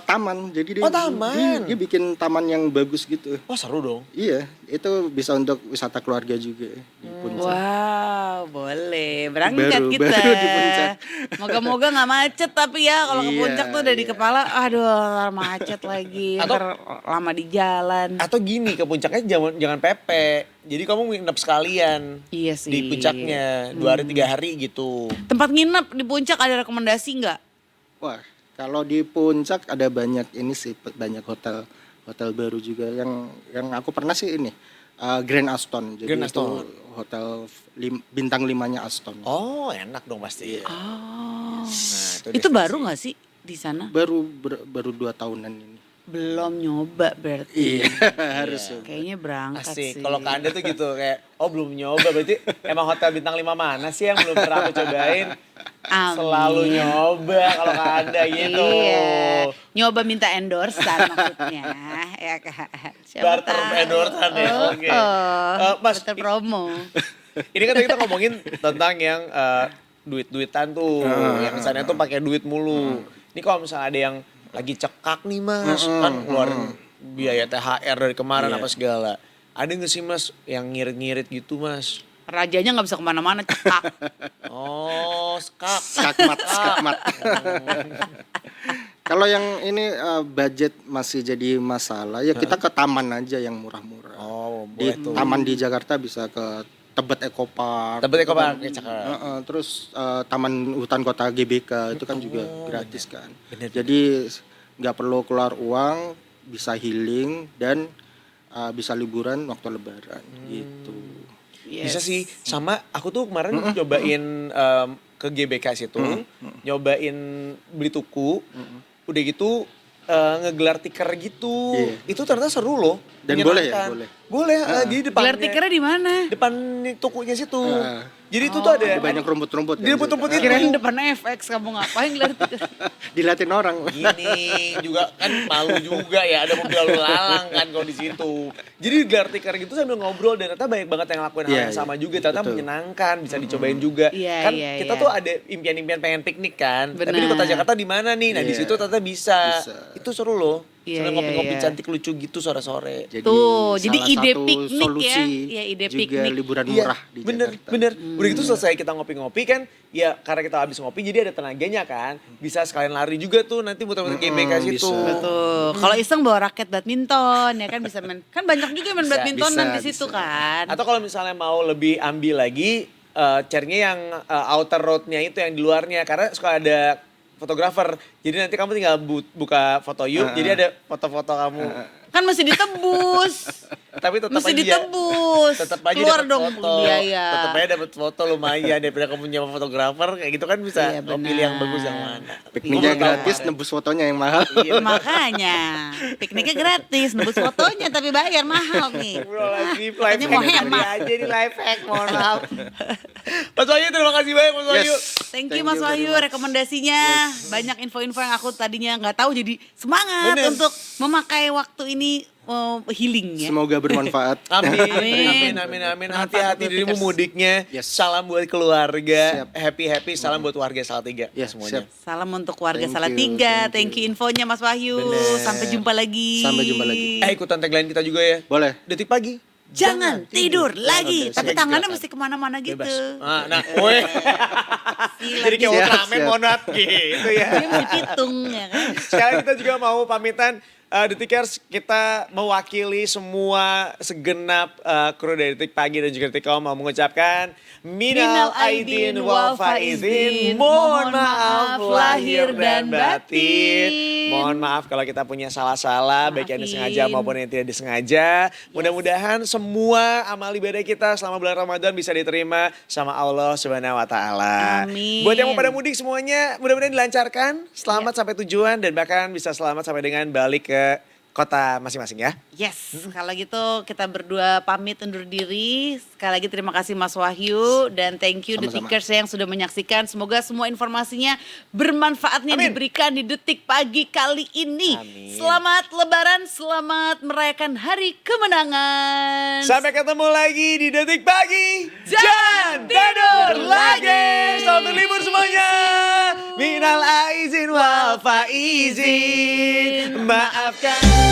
Taman. Jadi dia Oh, taman. dia bikin taman yang bagus gitu. Wah, seru dong. Iya, itu bisa untuk wisata keluarga juga di Puncak. Wow, boleh. Berangkat Baru- kita. baru di puncak. Moga-moga nggak macet tapi ya kalau ke Iya, puncak tuh udah di iya. kepala, aduh ntar macet lagi, Atau- ntar lama di jalan. Atau gini, ke puncaknya jangan pepe. Jadi kamu nginep sekalian Iya sih. di puncaknya 2 hari 3 hari gitu. Tempat nginep di puncak ada rekomendasi nggak? Wah, kalau di Puncak ada banyak ini sih, banyak hotel baru juga yang aku pernah sih ini Grand Aston. Jadi Grand itu Aston. hotel bintang 5-nya Aston. Oh, enak dong pasti. Oh. Nah, Itu baru nggak sih di sana? Baru 2 tahunan ini. Belum nyoba berarti. Iya, harus. Kayaknya berangkat Asik. sih. Kalau ke Anda tuh gitu kayak, oh belum nyoba berarti emang hotel bintang 5 mana sih yang belum pernah aku cobain? Amin. Selalu nyoba kalau ke Anda gitu. Iya. Nyoba minta endorsean maksudnya. Ya kan. Siapa Barter tahu. endorsean ya. Oh, Oke. oh. Mas, Barter promo. ini kan tadi kita ngomongin tentang yang duit-duitan tuh, yang misalnya tuh pakai duit mulu. Ini kalau misalnya ada yang lagi cekak nih Mas, kan ngeluarin biaya THR dari kemarin Iya. apa segala. ada nggak sih Mas yang ngirit-ngirit gitu Mas? Rajanya nggak bisa kemana-mana, cekak. Oh, skak. skakmat. Kalau yang ini budget masih jadi masalah, ya kita ke taman aja yang murah-murah. Oh, Di boleh tuh. taman di Jakarta bisa ke Tebet Eco Park. Tebet Eco Itu kan. Park, ya, cakep. Terus Taman Hutan Kota GBK itu kan juga gratis kan. Bener. Jadi nggak perlu keluar uang, bisa healing dan bisa liburan waktu Lebaran gitu. Yes. Bisa sih, sama aku tuh kemarin nyobain ke GBK situ, nyobain beli tuku, udah gitu ngegelar tiker gitu. Iya. Itu ternyata seru loh. Dan boleh ya? menyenangkan. Boleh. Boleh, di depannya. Gelar tikernya di mana? Depan tukunya situ. Jadi itu tuh ada Ada banyak rumput-rumput. di rumput-rumput itu. Kirain depan FX kamu ngapain gelar tiker? Dilatin orang. Gini juga kan malu juga ya, ada mobil lalu lalang kan kalau di situ. Jadi gelar tikar gitu sambil ngobrol dan ternyata banyak banget yang ngelakuin hal Iya, yang sama iya. juga, ternyata Betul. menyenangkan, bisa dicobain juga. Iya, Kan iya, kita iya. tuh ada impian-impian pengen piknik kan. Tapi di kota Benar. Jakarta di mana nih? Nah, di Iya. situ ternyata bisa. Bisa. Itu seru loh. Iya, Sambil iya, ngopi-ngopi iya. cantik lucu gitu sore-sore. Jadi Tuh, jadi salah ide satu piknik ya. solusi Iya, ide juga piknik. liburan Iya, murah di bener, Jakarta. bener. Udah gitu selesai kita ngopi-ngopi kan, ya karena kita habis ngopi jadi ada tenaganya kan. Bisa sekalian lari juga tuh nanti muter-muter GBK situ. bisa. Betul. Kalau iseng bawa raket badminton ya kan bisa main. Kan banyak juga main Bisa, badmintonan bisa, di situ bisa. kan. Atau kalau misalnya mau lebih ambil lagi, carinya yang outer roadnya itu yang di luarnya. Karena suka ada fotografer. Jadi nanti kamu tinggal buka foto yuk, jadi ada foto-foto kamu. Kan mesti ditebus. Tapi tetap Mesti aja ditebus. tetap aja Keluar dapat dong foto. biaya. Tetap aja dapat foto lumayan daripada kamu nyawa fotografer kayak gitu kan bisa Iya, lo pilih yang benar. bagus yang mana. Pikniknya Gua tahu gratis, kemarin. nebus fotonya yang mahal. Iya. Makanya pikniknya gratis, nebus fotonya tapi bayar mahal nih. Astagfirullahaladzim, live Katanya hack mau tadi hemat. aja nih live hack, mohon maaf. Mas Wahyu terima kasih banyak Mas Wahyu. Thank you Mas Wahyu rekomendasinya. Banyak info-info yang aku tadinya nggak tahu jadi semangat Bener. untuk memakai waktu ini healing ya. Semoga bermanfaat. Amin, Amin. amin. Bermanfaat Hati-hati buat dirimu Pikers. mudiknya. Yes. Salam buat keluarga, Siap. happy, salam buat warga Salatiga Yes, semuanya. siap. Salam untuk warga Thank you, Salatiga. thank Thank you you. infonya Mas Wahyu. Bener. Sampai jumpa lagi. Sampai jumpa lagi. Ikutan tagline kita juga ya. Boleh. Detik pagi. Jangan tidur lagi. Oke, Tapi siap. tangannya Silakan. mesti kemana-mana gitu. Bebas. Nah, woi. Jadi kayak Siap, Ultraman siap. monat gitu ya. Dia mesti pitung ya kan. Sekarang kita juga mau pamitan. Detikers, kita mewakili semua segenap kru dari Detik Pagi dan juga Detikcom mau mengucapkan Minal Aidin wal Faizin. Mohon maaf lahir dan batin. Mohon maaf kalau kita punya salah-salah, baik yang Maafin. disengaja maupun yang tidak disengaja. Mudah-mudahan semua amal ibadah kita selama bulan Ramadan bisa diterima sama Allah Subhanahu wa taala. Amin. Buat yang mau pada mudik semuanya, mudah-mudahan dilancarkan, selamat sampai tujuan dan bahkan bisa selamat sampai dengan balik ke kota masing-masing ya. Yes, kalau gitu kita berdua pamit undur diri. Sekali lagi terima kasih Mas Wahyu dan thank you Sama-sama. Detikers yang sudah menyaksikan. Semoga semua informasinya bermanfaatnya Amin. diberikan di Detik Pagi kali ini. Amin. Selamat Lebaran, selamat merayakan Hari Kemenangan. Sampai ketemu lagi di Detik Pagi. Jangan tidur lagi. Selamat berlibur semuanya. Minal aizin wal faizin. Maafkan.